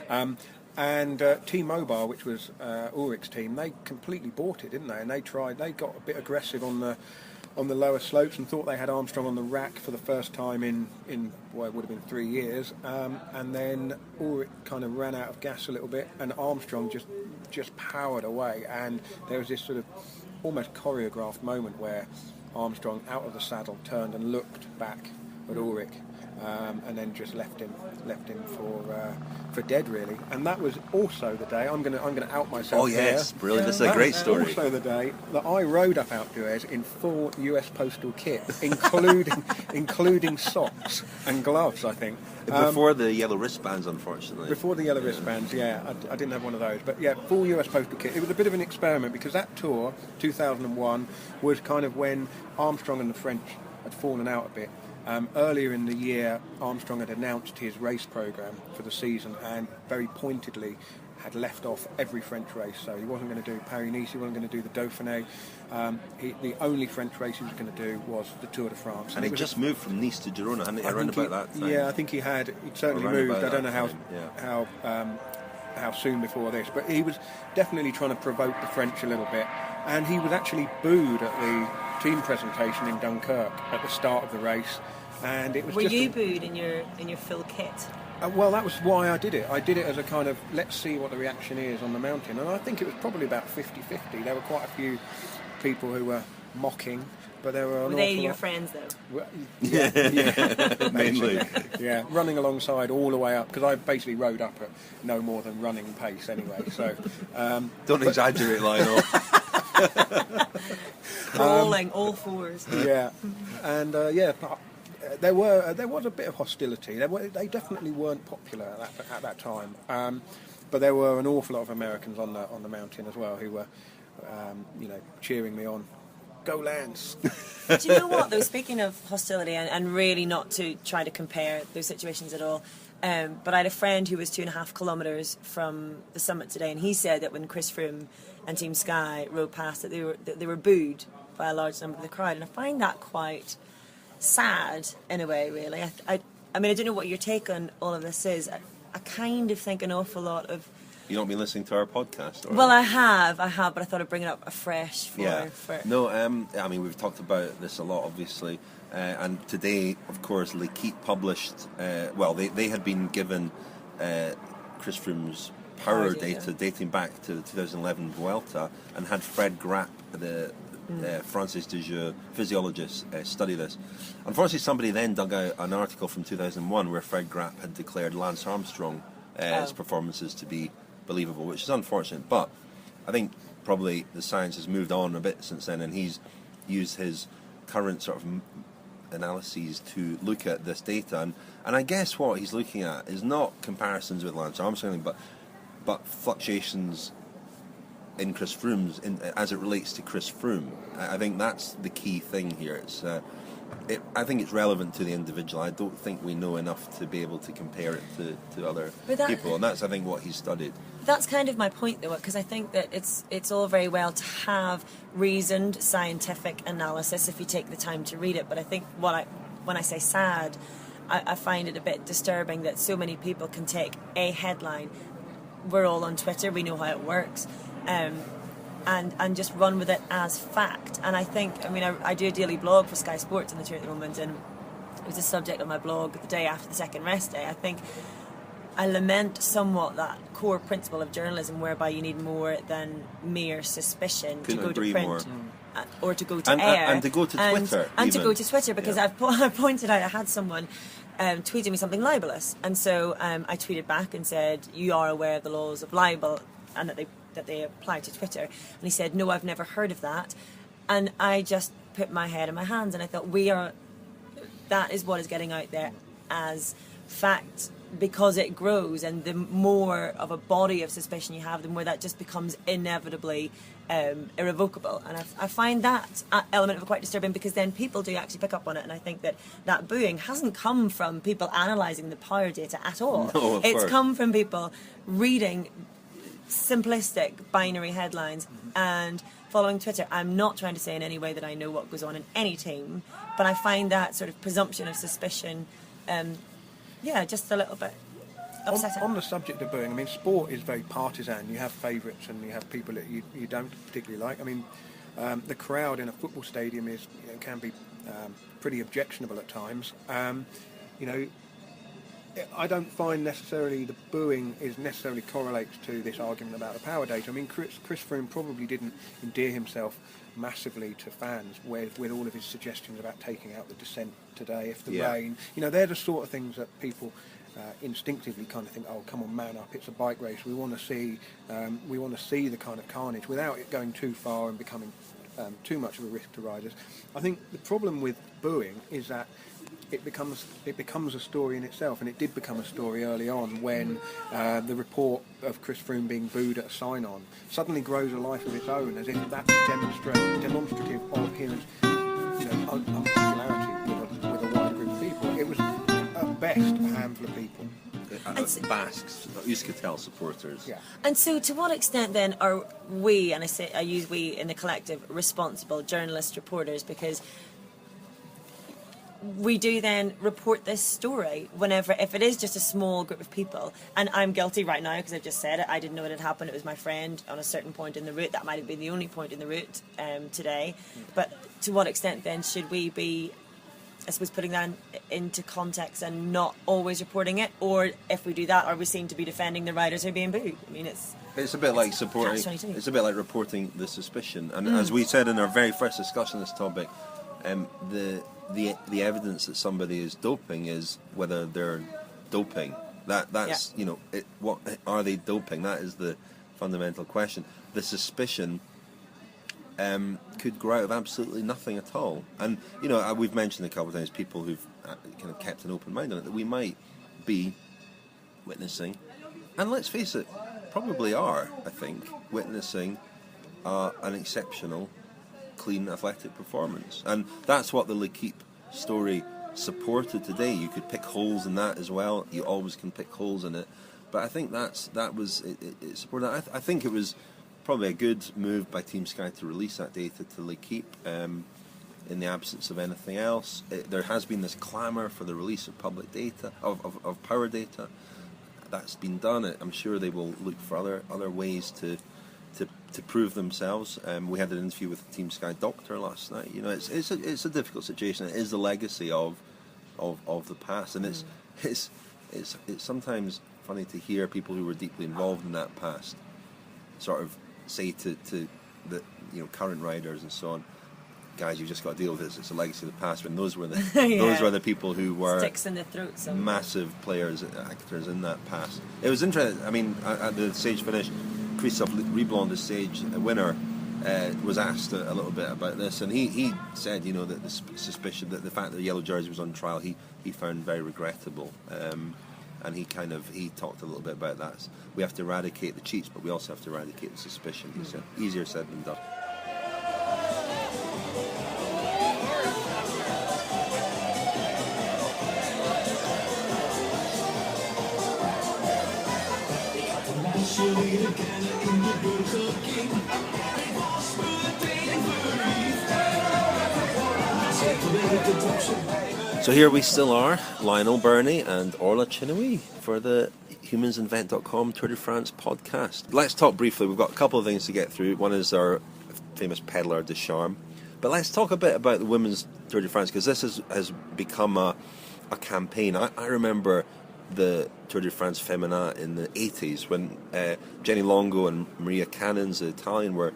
Speaker 2: No. And T-Mobile, which was Ulrich's team, they completely bought it, didn't they? And they got a bit aggressive on the lower slopes and thought they had Armstrong on the rack for the first time in well, it would have been 3 years. And then Ulrich kind of ran out of gas a little bit, and Armstrong just powered away. And there was this sort of almost choreographed moment where Armstrong, out of the saddle, turned and looked back at Ulrich. And then just left him for dead, really. And that was also the day I'm going to out myself.
Speaker 1: Oh yes,
Speaker 2: here.
Speaker 1: brilliant! This is a great story.
Speaker 2: Also the day that I rode up Alpe d'Huez in full US postal kit, including socks and gloves, I think.
Speaker 1: Before the yellow wristbands, unfortunately.
Speaker 2: Before the yellow wristbands, yeah, I didn't have one of those. But yeah, full US postal kit. It was a bit of an experiment because that tour, 2001, was kind of when Armstrong and the French had fallen out a bit. Earlier in the year, Armstrong had announced his race programme for the season and very pointedly had left off every French race. So he wasn't going to do Paris-Nice, he wasn't going to do the Dauphiné. The only French race he was going to do was the Tour de France.
Speaker 1: And he just moved from Nice to Girona, hadn't he? Around about that time.
Speaker 2: Yeah, I think he had. He'd certainly moved. I don't know how soon before this, but he was definitely trying to provoke the French a little bit. And he was actually booed at the team presentation in Dunkirk at the start of the race. And it was
Speaker 3: Were you booed in your full kit?
Speaker 2: Well, that was why I did it. I did it as a kind of, let's see what the reaction is on the mountain. And I think it was probably about 50-50. There were quite a few people who were mocking, but there were an
Speaker 3: Were they
Speaker 2: awful
Speaker 3: your
Speaker 2: lot.
Speaker 3: friends, though?
Speaker 2: Well, yeah,
Speaker 1: Mainly.
Speaker 2: yeah, running alongside all the way up, because I basically rode up at no more than running pace anyway. So
Speaker 1: Don't exaggerate, Lionel.
Speaker 3: Crawling, all fours.
Speaker 2: yeah, and there was a bit of hostility. They definitely weren't popular at that time. But there were an awful lot of Americans on the mountain as well who were, cheering me on. Go Lance!
Speaker 3: Do you know what, though, speaking of hostility, and really not to try to compare those situations at all, but I had a friend who was 2.5 kilometres from the summit today, and he said that when Chris Froome and Team Sky rode past, that they were booed by a large number of the crowd, and I find that quite sad in a way, really. I mean, I don't know what your take on all of this is. I kind of think an awful lot of...
Speaker 1: You don't been listening to our podcast? Or?
Speaker 3: Well, I have, but I thought I'd bring it up afresh for...
Speaker 1: No, I mean, we've talked about this a lot, obviously, and today, of course, L'Equipe published, they had been given Chris Froome's power data dating back to the 2011 Vuelta, and had Fred Grapp, the Francis de Jeux physiologist, study this. Unfortunately, somebody then dug out an article from 2001 where Fred Grapp had declared Lance Armstrong's performances to be believable, which is unfortunate, but I think probably the science has moved on a bit since then, and he's used his current sort of analyses to look at this data, and I guess what he's looking at is not comparisons with Lance Armstrong, but fluctuations in Chris Froome's as it relates to Chris Froome. I think that's the key thing here. I think it's relevant to the individual. I don't think we know enough to be able to compare it to other people, and that's, I think, what he studied.
Speaker 3: That's kind of my point, though, because I think that it's all very well to have reasoned scientific analysis if you take the time to read it, but I think when I say sad, I find it a bit disturbing that so many people can take a headline. We're all on Twitter, we know how it works, and just run with it as fact. And I think, I do a daily blog for Sky Sports on the tour at the moment, and it was the subject of my blog the day after the second rest day. I think I lament somewhat that core principle of journalism whereby you need more than mere suspicion to go to print or to go to air.
Speaker 1: And to go to Twitter.
Speaker 3: And to go to Twitter, because I pointed out I had someone tweeting me something libelous, and so I tweeted back and said, you are aware of the laws of libel and that they apply to Twitter. And he said, no, I've never heard of that. And I just put my head in my hands, and I thought, that is what is getting out there as fact, because it grows, and the more of a body of suspicion you have, the more that just becomes inevitably irrevocable. And I find that element of it quite disturbing, because then people do actually pick up on it, and I think that booing hasn't come from people analysing the power data at all.
Speaker 1: No,
Speaker 3: it's come from people reading simplistic binary headlines and following Twitter. I'm not trying to say in any way that I know what goes on in any team, but I find that sort of presumption of suspicion just a little bit upsetting.
Speaker 2: On the subject of booing, sport is very partisan. You have favourites and you have people that you don't particularly like. The crowd in a football stadium can be pretty objectionable at times. I don't find necessarily the booing necessarily correlates to this argument about the power data. Chris Froome probably didn't endear himself massively to fans with all of his suggestions about taking out the descent today, if the rain. They're the sort of things that people instinctively kind of think, oh, come on, man up, it's a bike race. We want to see the kind of carnage without it going too far and becoming too much of a risk to riders. I think the problem with booing is that it becomes a story in itself, and it did become a story early on when the report of Chris Froome being booed at a sign-on suddenly grows a life of its own, as if that's demonstrative of his unpopularity with a wide group of people. It was at best a handful of people.
Speaker 1: Basques, Euskaltel supporters.
Speaker 2: Yeah.
Speaker 3: And so to what extent then are we, and I use we in the collective, responsible journalists, reporters, because we do then report this story if it is just a small group of people, and I'm guilty right now because I've just said it. I didn't know it had happened. It was my friend on a certain point in the route. That might have been the only point in the route today. But to what extent then should we be, I suppose, putting that into context and not always reporting it? Or if we do that, are we seen to be defending the riders who are being booed?
Speaker 1: It's a bit like supporting. It's a bit like reporting the suspicion. And as we said in our very first discussion on this topic, the evidence that somebody is doping is whether they're doping. That's what are they doping? That is the fundamental question. The suspicion could grow out of absolutely nothing at all. And we've mentioned a couple of times people who've kind of kept an open mind on it, that we might be witnessing, and let's face it, probably are, I think, witnessing an exceptional, clean athletic performance. And that's what the L'Équipe story supported today. You could pick holes in that as well. You always can pick holes in it. But I think it supported. I think it was probably a good move by Team Sky to release that data to L'Équipe in the absence of anything else. There has been this clamour for the release of public data, of power data. That's been done. I'm sure they will look for other ways to prove themselves. We had an interview with the Team Sky doctor last night. You know, it's a difficult situation. It is the legacy of the past, and it's sometimes funny to hear people who were deeply involved in that past sort of say to the current riders and so on, guys, you've just got to deal with this. It's a legacy of the past. When those were the those were the people who were
Speaker 3: sticks in the throats,
Speaker 1: massive players, actors in that past. It was interesting. I mean, at the stage finish, Christophe Riblon, the stage winner, was asked a little bit about this, and he said, that the suspicion that the fact that the yellow jersey was on trial, he found very regrettable. And he talked a little bit about that. We have to eradicate the cheats, but we also have to eradicate the suspicion. He said, easier said than done. So here we still are, Lionel, Bernie and Orla Chennaoui for the humansinvent.com Tour de France podcast. Let's talk briefly. We've got a couple of things to get through. One is our famous peddler de charme. But let's talk a bit about the women's Tour de France, because this has become a campaign. I remember the Tour de France Femina in the 80s when Jenny Longo and Maria Cannons, the Italian, were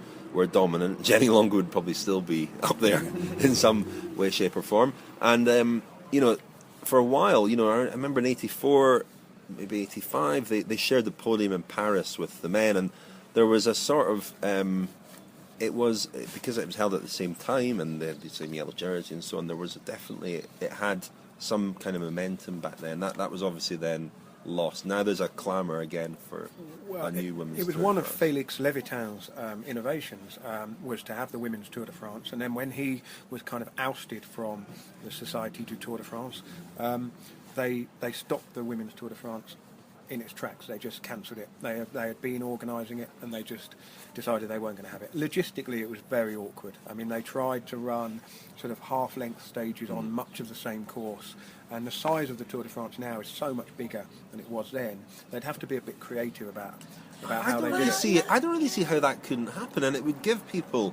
Speaker 1: dominant. Jenny Longo would probably still be up there in some way, shape or form. And, for a while, I remember in 84, maybe 85, they shared the podium in Paris with the men, and there was a sort of... it was, because it was held at the same time and they had the same yellow jersey and so on, there was it had some kind of momentum back then. That was obviously then lost. Now there's a clamour again for a new women's Tour de France.
Speaker 2: It was one of Félix Levitin's innovations, was to have the women's Tour de France, and then when he was kind of ousted from the Société du Tour de France, they stopped the women's Tour de France in its tracks. They just cancelled it. They had been organising it, and they just decided they weren't going to have it. Logistically, it was very awkward. I mean, they tried to run sort of half-length stages on much of the same course, and the size of the Tour de France now is so much bigger than it was then. They'd have to be a bit creative about how they did it.
Speaker 1: I don't really see how that couldn't happen, and it would give people,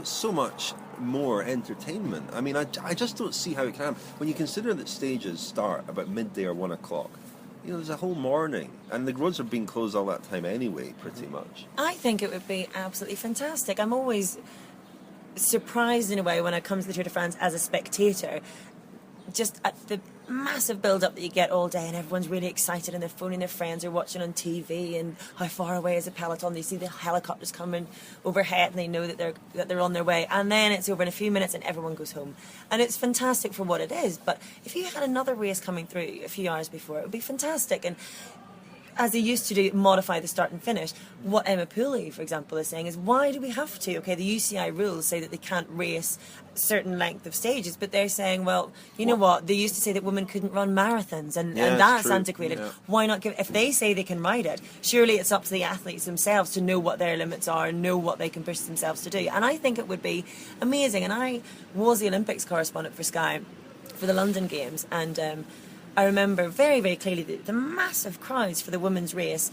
Speaker 1: so much more entertainment. I mean, I just don't see how it can. When you consider that stages start about midday or 1 o'clock, there's a whole morning, and the roads are being closed all that time anyway, pretty much.
Speaker 3: I think it would be absolutely fantastic. I'm always surprised in a way when it comes to the Tour de France as a spectator, just at the massive build-up that you get all day, and everyone's really excited, and they're phoning their friends or watching on TV, and how far away is the peloton. They see the helicopters coming overhead, and they know that they're on their way, and then it's over in a few minutes, and everyone goes home. And it's fantastic for what it is. But if you had another race coming through a few hours before, it would be fantastic. And as they used to do, modify the start and finish. What Emma Pooley, for example, is saying is, why do we have to? Okay, the UCI rules say that they can't race a certain length of stages, but they're saying, well, know what? They used to say that women couldn't run marathons, and that's antiquated. Yeah. Why not give? If they say they can ride it, surely it's up to the athletes themselves to know what their limits are and know what they can push themselves to do. And I think it would be amazing. And I was the Olympics correspondent for Sky for the London Games, and I remember very, very clearly the massive crowds for the women's race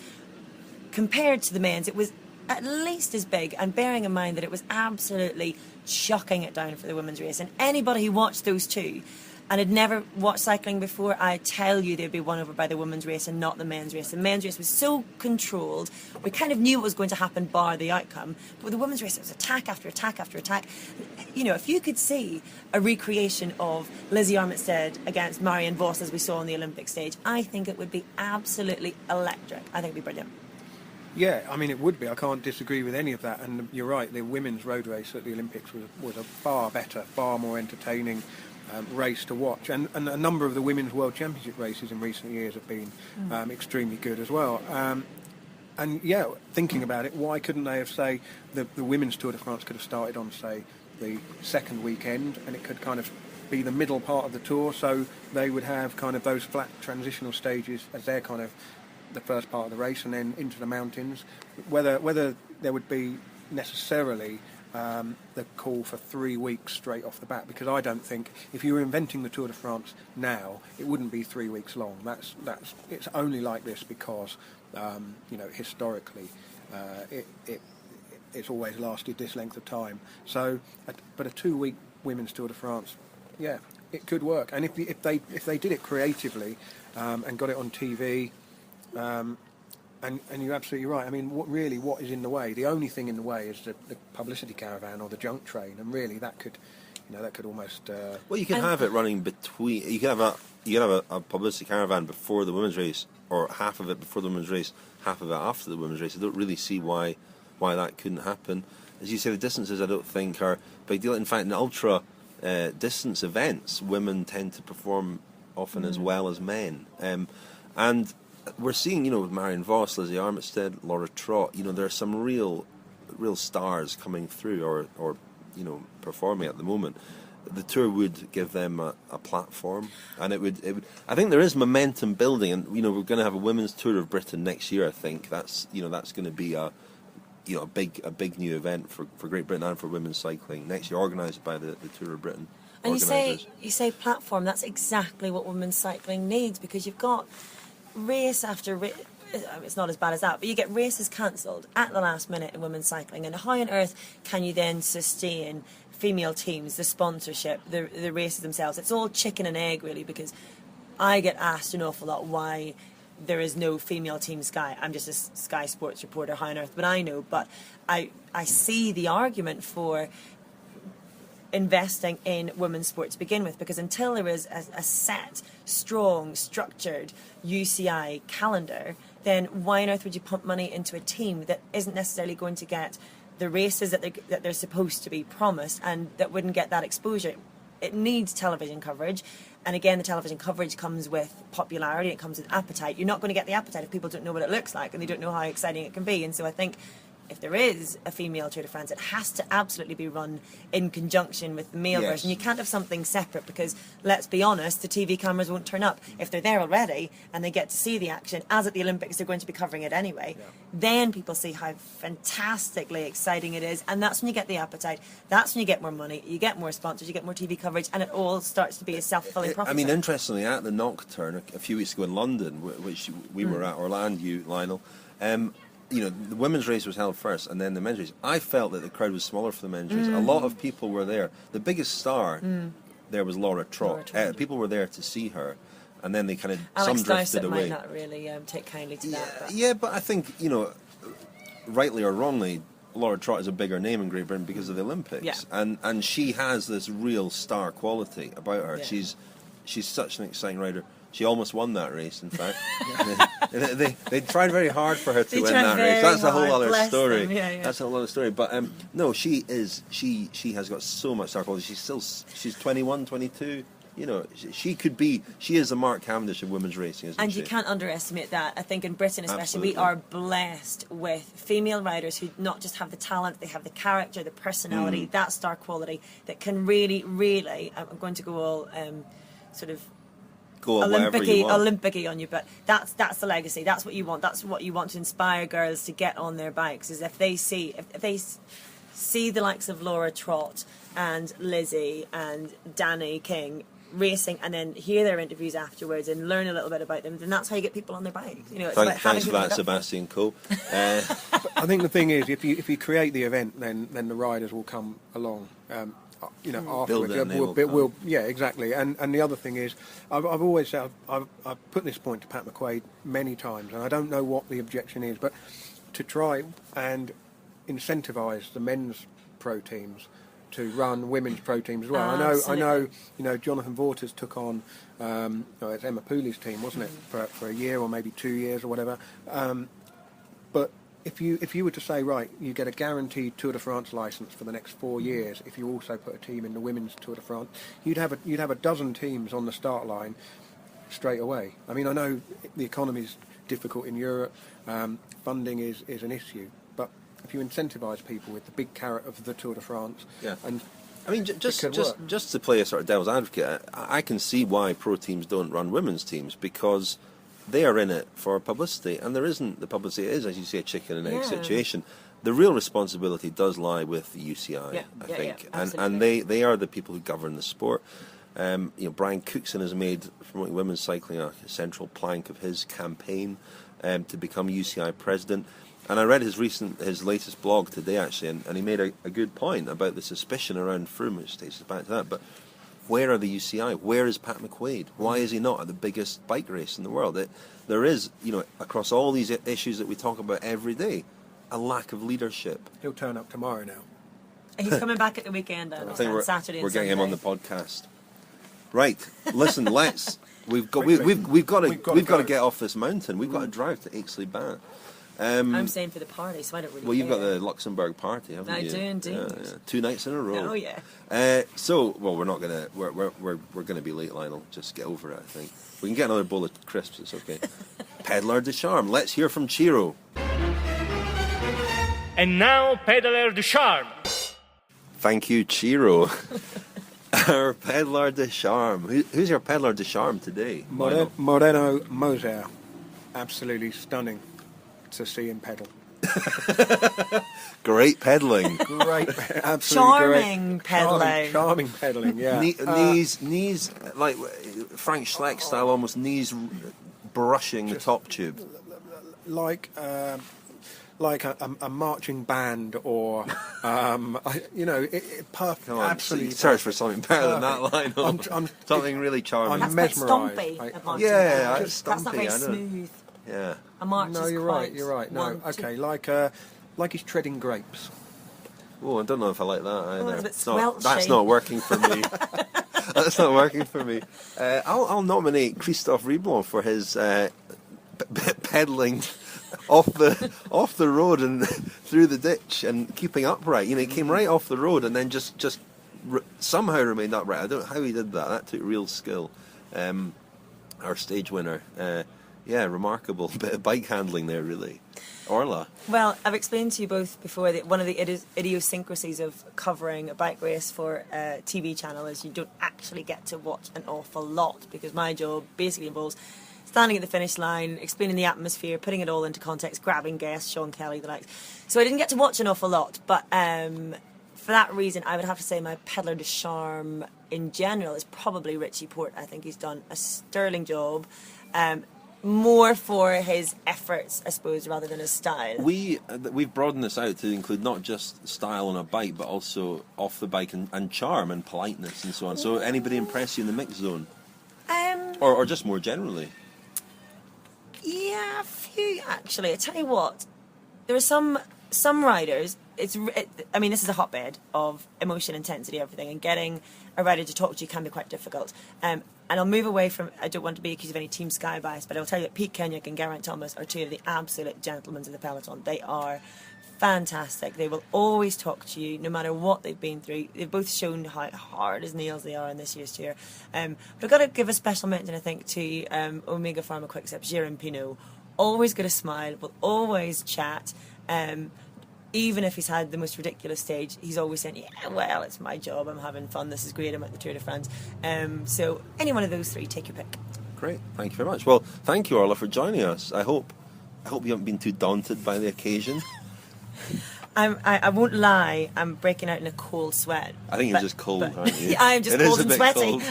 Speaker 3: compared to the men's. It was at least as big, and bearing in mind that it was absolutely chucking it down for the women's race. And anybody who watched those two and had never watched cycling before, I tell you they'd be won over by the women's race and not the men's race. The men's race was so controlled. We kind of knew what was going to happen bar the outcome. But with the women's race, it was attack after attack after attack. If you could see a recreation of Lizzie Armitstead against Marianne Vos as we saw on the Olympic stage, I think it would be absolutely electric. I think it would be brilliant.
Speaker 2: Yeah, I mean, it would be. I can't disagree with any of that. And you're right, the women's road race at the Olympics was a far better, far more entertaining race to watch, and a number of the women's World Championship races in recent years have been extremely good as well. And yeah, thinking about it, why couldn't they have, say, the women's Tour de France could have started on, say, the second weekend, and it could kind of be the middle part of the tour, so they would have kind of those flat transitional stages as their kind of the first part of the race, and then into the mountains. Whether there would be necessarily the call for 3 weeks straight off the bat, because I don't think if you were inventing the Tour de France now, it wouldn't be 3 weeks long. It's only like this because historically it's always lasted this length of time. So, but a 2 week women's Tour de France, yeah, it could work. And if they did it creatively and got it on TV. And you're absolutely right. I mean, what is in the way? The only thing in the way is the publicity caravan or the junk train, and really that could almost.
Speaker 1: Well, you can have it running between. You can have a publicity caravan before the women's race, or half of it before the women's race, half of it after the women's race. I don't really see why that couldn't happen. As you say, the distances I don't think are a big deal. In fact, in ultra distance events, women tend to perform often as well as men, and we're seeing, with Marion Vos, Lizzie Armitstead, Laura Trott, there are some real stars coming through or performing at the moment. The tour would give them a platform, and it would. I think there is momentum building, and we're going to have a women's Tour of Britain next year. I think that's going to be a big new event for Great Britain and for women's cycling next year, organised by the Tour of Britain.
Speaker 3: And you say platform. That's exactly what women's cycling needs, because you've got race after race. It's not as bad as that, but you get races cancelled at the last minute in women's cycling, and how on earth can you then sustain female teams, the sponsorship, the races themselves? It's all chicken and egg, really, because I get asked an awful lot why there is no female team Sky. I'm just a Sky Sports reporter, how on earth would I know? But I see the argument for investing in women's sport to begin with, because until there is a set, strong, structured UCI calendar, then why on earth would you pump money into a team that isn't necessarily going to get the races that they're supposed to be promised, and that wouldn't get that exposure? It needs television coverage, and again, the television coverage comes with popularity, it comes with appetite. You're not going to get the appetite if people don't know what it looks like and they don't know how exciting it can be. And so I think if there is a female Tour de France, it has to absolutely be run in conjunction with the male version. You can't have something separate, because, let's be honest, the TV cameras won't turn up. If they're there already and they get to see the action, as at the Olympics, they're going to be covering it anyway. Then people see how fantastically exciting it is, and that's when you get the appetite. That's when you get more money, you get more sponsors, you get more TV coverage, and it all starts to be a self-fulfilling prophecy.
Speaker 1: I mean, interestingly, at the Nocturne a few weeks ago in London, which we were at, Orla and you, Lionel, the women's race was held first, and then the men's race. I felt that the crowd was smaller for the men's race. A lot of people were there. The biggest star there was Laura Trott. People were there to see her, and then they kind of some drifted away.
Speaker 3: Might not really take kindly to that. But.
Speaker 1: Yeah, but I think rightly or wrongly, Laura Trott is a bigger name in Great Britain because of the Olympics, and she has this real star quality about her. Yeah. She's such an exciting rider. She almost won that race, in fact. they tried very hard for her to win that race. That's a whole other story. That's a whole other story. But no, she has got so much star quality. She's 21, 22. She is the Mark Cavendish of women's racing, isn't she?
Speaker 3: And you can't underestimate that. I think in Britain especially, we are blessed with female riders who not just have the talent, they have the character, the personality, that star quality that can really, really, I'm going to go all sort of Olympic-y on you, but that's the legacy. That's what you want. That's what you want to inspire girls to get on their bikes. Is if they see the likes of Laura Trott and Lizzie and Danny King racing, and then hear their interviews afterwards and learn a little bit about them, then that's how you get people on their bikes.
Speaker 1: Thanks for that, Sebastian Coe.
Speaker 2: I think the thing is, if you create the event, then the riders will come along. Afterwards, exactly. And the other thing is, I've always said, I've put this point to Pat McQuaid many times, and I don't know what the objection is, but to try and incentivise the men's pro teams to run women's pro teams as well. I know. Jonathan Vaughters took on it's Emma Pooley's team, wasn't it, for a year or maybe 2 years or whatever. But if you were to say, right, you get a guaranteed Tour de France licence for the next 4 years, if you also put a team in the women's Tour de France, you'd have a dozen teams on the start line straight away. I mean, I know the economy's difficult in Europe, funding is an issue, but if you incentivise people with the big carrot of the Tour de France,
Speaker 1: Yeah.
Speaker 2: and
Speaker 1: I mean, just to play a sort of devil's advocate, I can see why pro teams don't run women's teams, because they are in it for publicity, and there isn't the publicity. It is, as you say, a chicken and egg situation. The real responsibility does lie with the UCI, I think, and they are the people who govern the sport. Brian Cookson has made promoting women's cycling a central plank of his campaign to become UCI president. And I read his latest blog today, actually, and he made a good point about the suspicion around Froome, which takes us back to that. But where are the UCI? Where is Pat McQuaid? Why is he not at the biggest bike race in the world? There is, across all these issues that we talk about every day, a lack of leadership.
Speaker 2: he'll turn up tomorrow now.
Speaker 3: He's coming back at the weekend,
Speaker 1: I think
Speaker 3: on Saturday and
Speaker 1: we're getting him
Speaker 3: Sunday.
Speaker 1: on the podcast. Right, listen, we've got to get off this mountain. We've got to drive to Aix-les-Bains.
Speaker 3: I'm staying for the party, so I don't really
Speaker 1: Well, you've got
Speaker 3: care.
Speaker 1: the Luxembourg party, haven't
Speaker 3: I
Speaker 1: you?
Speaker 3: do indeed.
Speaker 1: Yeah. 2 nights in a row.
Speaker 3: Oh, yeah.
Speaker 1: We're not gonna. We're gonna be late, Lionel. Just get over it. I think we can get another bowl of crisps. It's okay. Peddler de Charme. Let's hear from Chiro.
Speaker 6: And now, Peddler de Charme.
Speaker 1: Thank you, Chiro. Our Peddler de Charme. Who's your Peddler de Charme today? Lionel?
Speaker 2: Moreno Moser, absolutely stunning to see him pedal.
Speaker 1: Great peddling.
Speaker 2: Great, absolutely
Speaker 3: Charming
Speaker 2: great.
Speaker 3: pedalling.
Speaker 2: Charming pedalling, yeah.
Speaker 1: Knees like Frank Schleck style, almost knees brushing the top tube.
Speaker 2: Like a marching band, or perfect.
Speaker 1: Come on,
Speaker 2: absolutely
Speaker 1: search
Speaker 2: perfect.
Speaker 1: for something better than that, Lionel. Something really charming.
Speaker 2: I'm
Speaker 3: That's quite
Speaker 2: mesmerised.
Speaker 3: stompy.
Speaker 2: Like-
Speaker 3: at marching
Speaker 1: Yeah,
Speaker 3: band.
Speaker 1: it's
Speaker 3: That's not
Speaker 1: stompy,
Speaker 3: very
Speaker 1: I know.
Speaker 3: smooth.
Speaker 1: Yeah.
Speaker 3: A march
Speaker 2: No,
Speaker 3: is
Speaker 2: you're
Speaker 3: quite
Speaker 2: right. You're right. No,
Speaker 3: one,
Speaker 2: okay,
Speaker 3: two.
Speaker 2: like he's treading grapes.
Speaker 1: Oh, I don't know if I like that either.
Speaker 3: it's a bit
Speaker 1: That's
Speaker 3: squelchy.
Speaker 1: not working for me. That's not working for me. I'll nominate Christophe Riblon for his pedaling off the road and through the ditch and keeping upright. He came right off the road and then just somehow remained upright. I don't know how he did that. That took real skill. Our stage winner. Remarkable bit of bike handling there, really. Orla.
Speaker 3: Well, I've explained to you both before that one of the idiosyncrasies of covering a bike race for a TV channel is you don't actually get to watch an awful lot, because my job basically involves standing at the finish line, explaining the atmosphere, putting it all into context, grabbing guests, Sean Kelly, the likes. So I didn't get to watch an awful lot, but for that reason, I would have to say my Peddler de Charme in general is probably Richie Porte. I think he's done a sterling job. More for his efforts, I suppose, rather than his style.
Speaker 1: We've broadened this out to include not just style on a bike, but also off the bike and charm and politeness and so on. So anybody impress you in the mixed zone? Or just more generally?
Speaker 3: Yeah, a few actually. I tell you what, there are some riders. This is a hotbed of emotion, intensity, everything, and getting a rider to talk to you can be quite difficult. And I'll move away from. I don't want to be accused of any Team Sky bias, but I'll tell you that Pete Kenyon and Geraint Thomas are two of the absolute gentlemen of the peloton. They are fantastic. They will always talk to you, no matter what they've been through. They've both shown how hard as nails they are in this year's tour. But I've got to give a special mention, I think, to Omega Pharma Quickstep, Jérôme Pinot. Always got a smile, will always chat. Even if he's had the most ridiculous stage, he's always saying, yeah, well, it's my job, I'm having fun, this is great, I'm at the Tour de France. So any one of those three, take your pick.
Speaker 1: Great, thank you very much. Well, thank you, Orla, for joining us. I hope you haven't been too daunted by the occasion.
Speaker 3: I won't lie, I'm breaking out in a cold sweat.
Speaker 1: I think you're just cold, aren't you?
Speaker 3: I'm just
Speaker 1: It
Speaker 3: cold
Speaker 1: is a
Speaker 3: and
Speaker 1: bit
Speaker 3: sweaty.
Speaker 1: cold.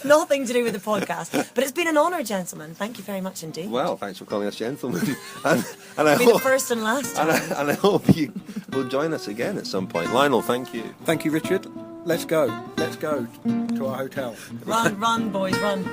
Speaker 3: Nothing to do with the podcast. But it's been an honour, gentlemen. Thank you very much indeed.
Speaker 1: Well, thanks for calling us gentlemen. and I
Speaker 3: It'll be the
Speaker 1: hope,
Speaker 3: first and last time.
Speaker 1: and I hope you will join us again at some point. Lionel, thank you.
Speaker 2: Thank you, Richard. Let's go to our hotel.
Speaker 3: Run, boys, run.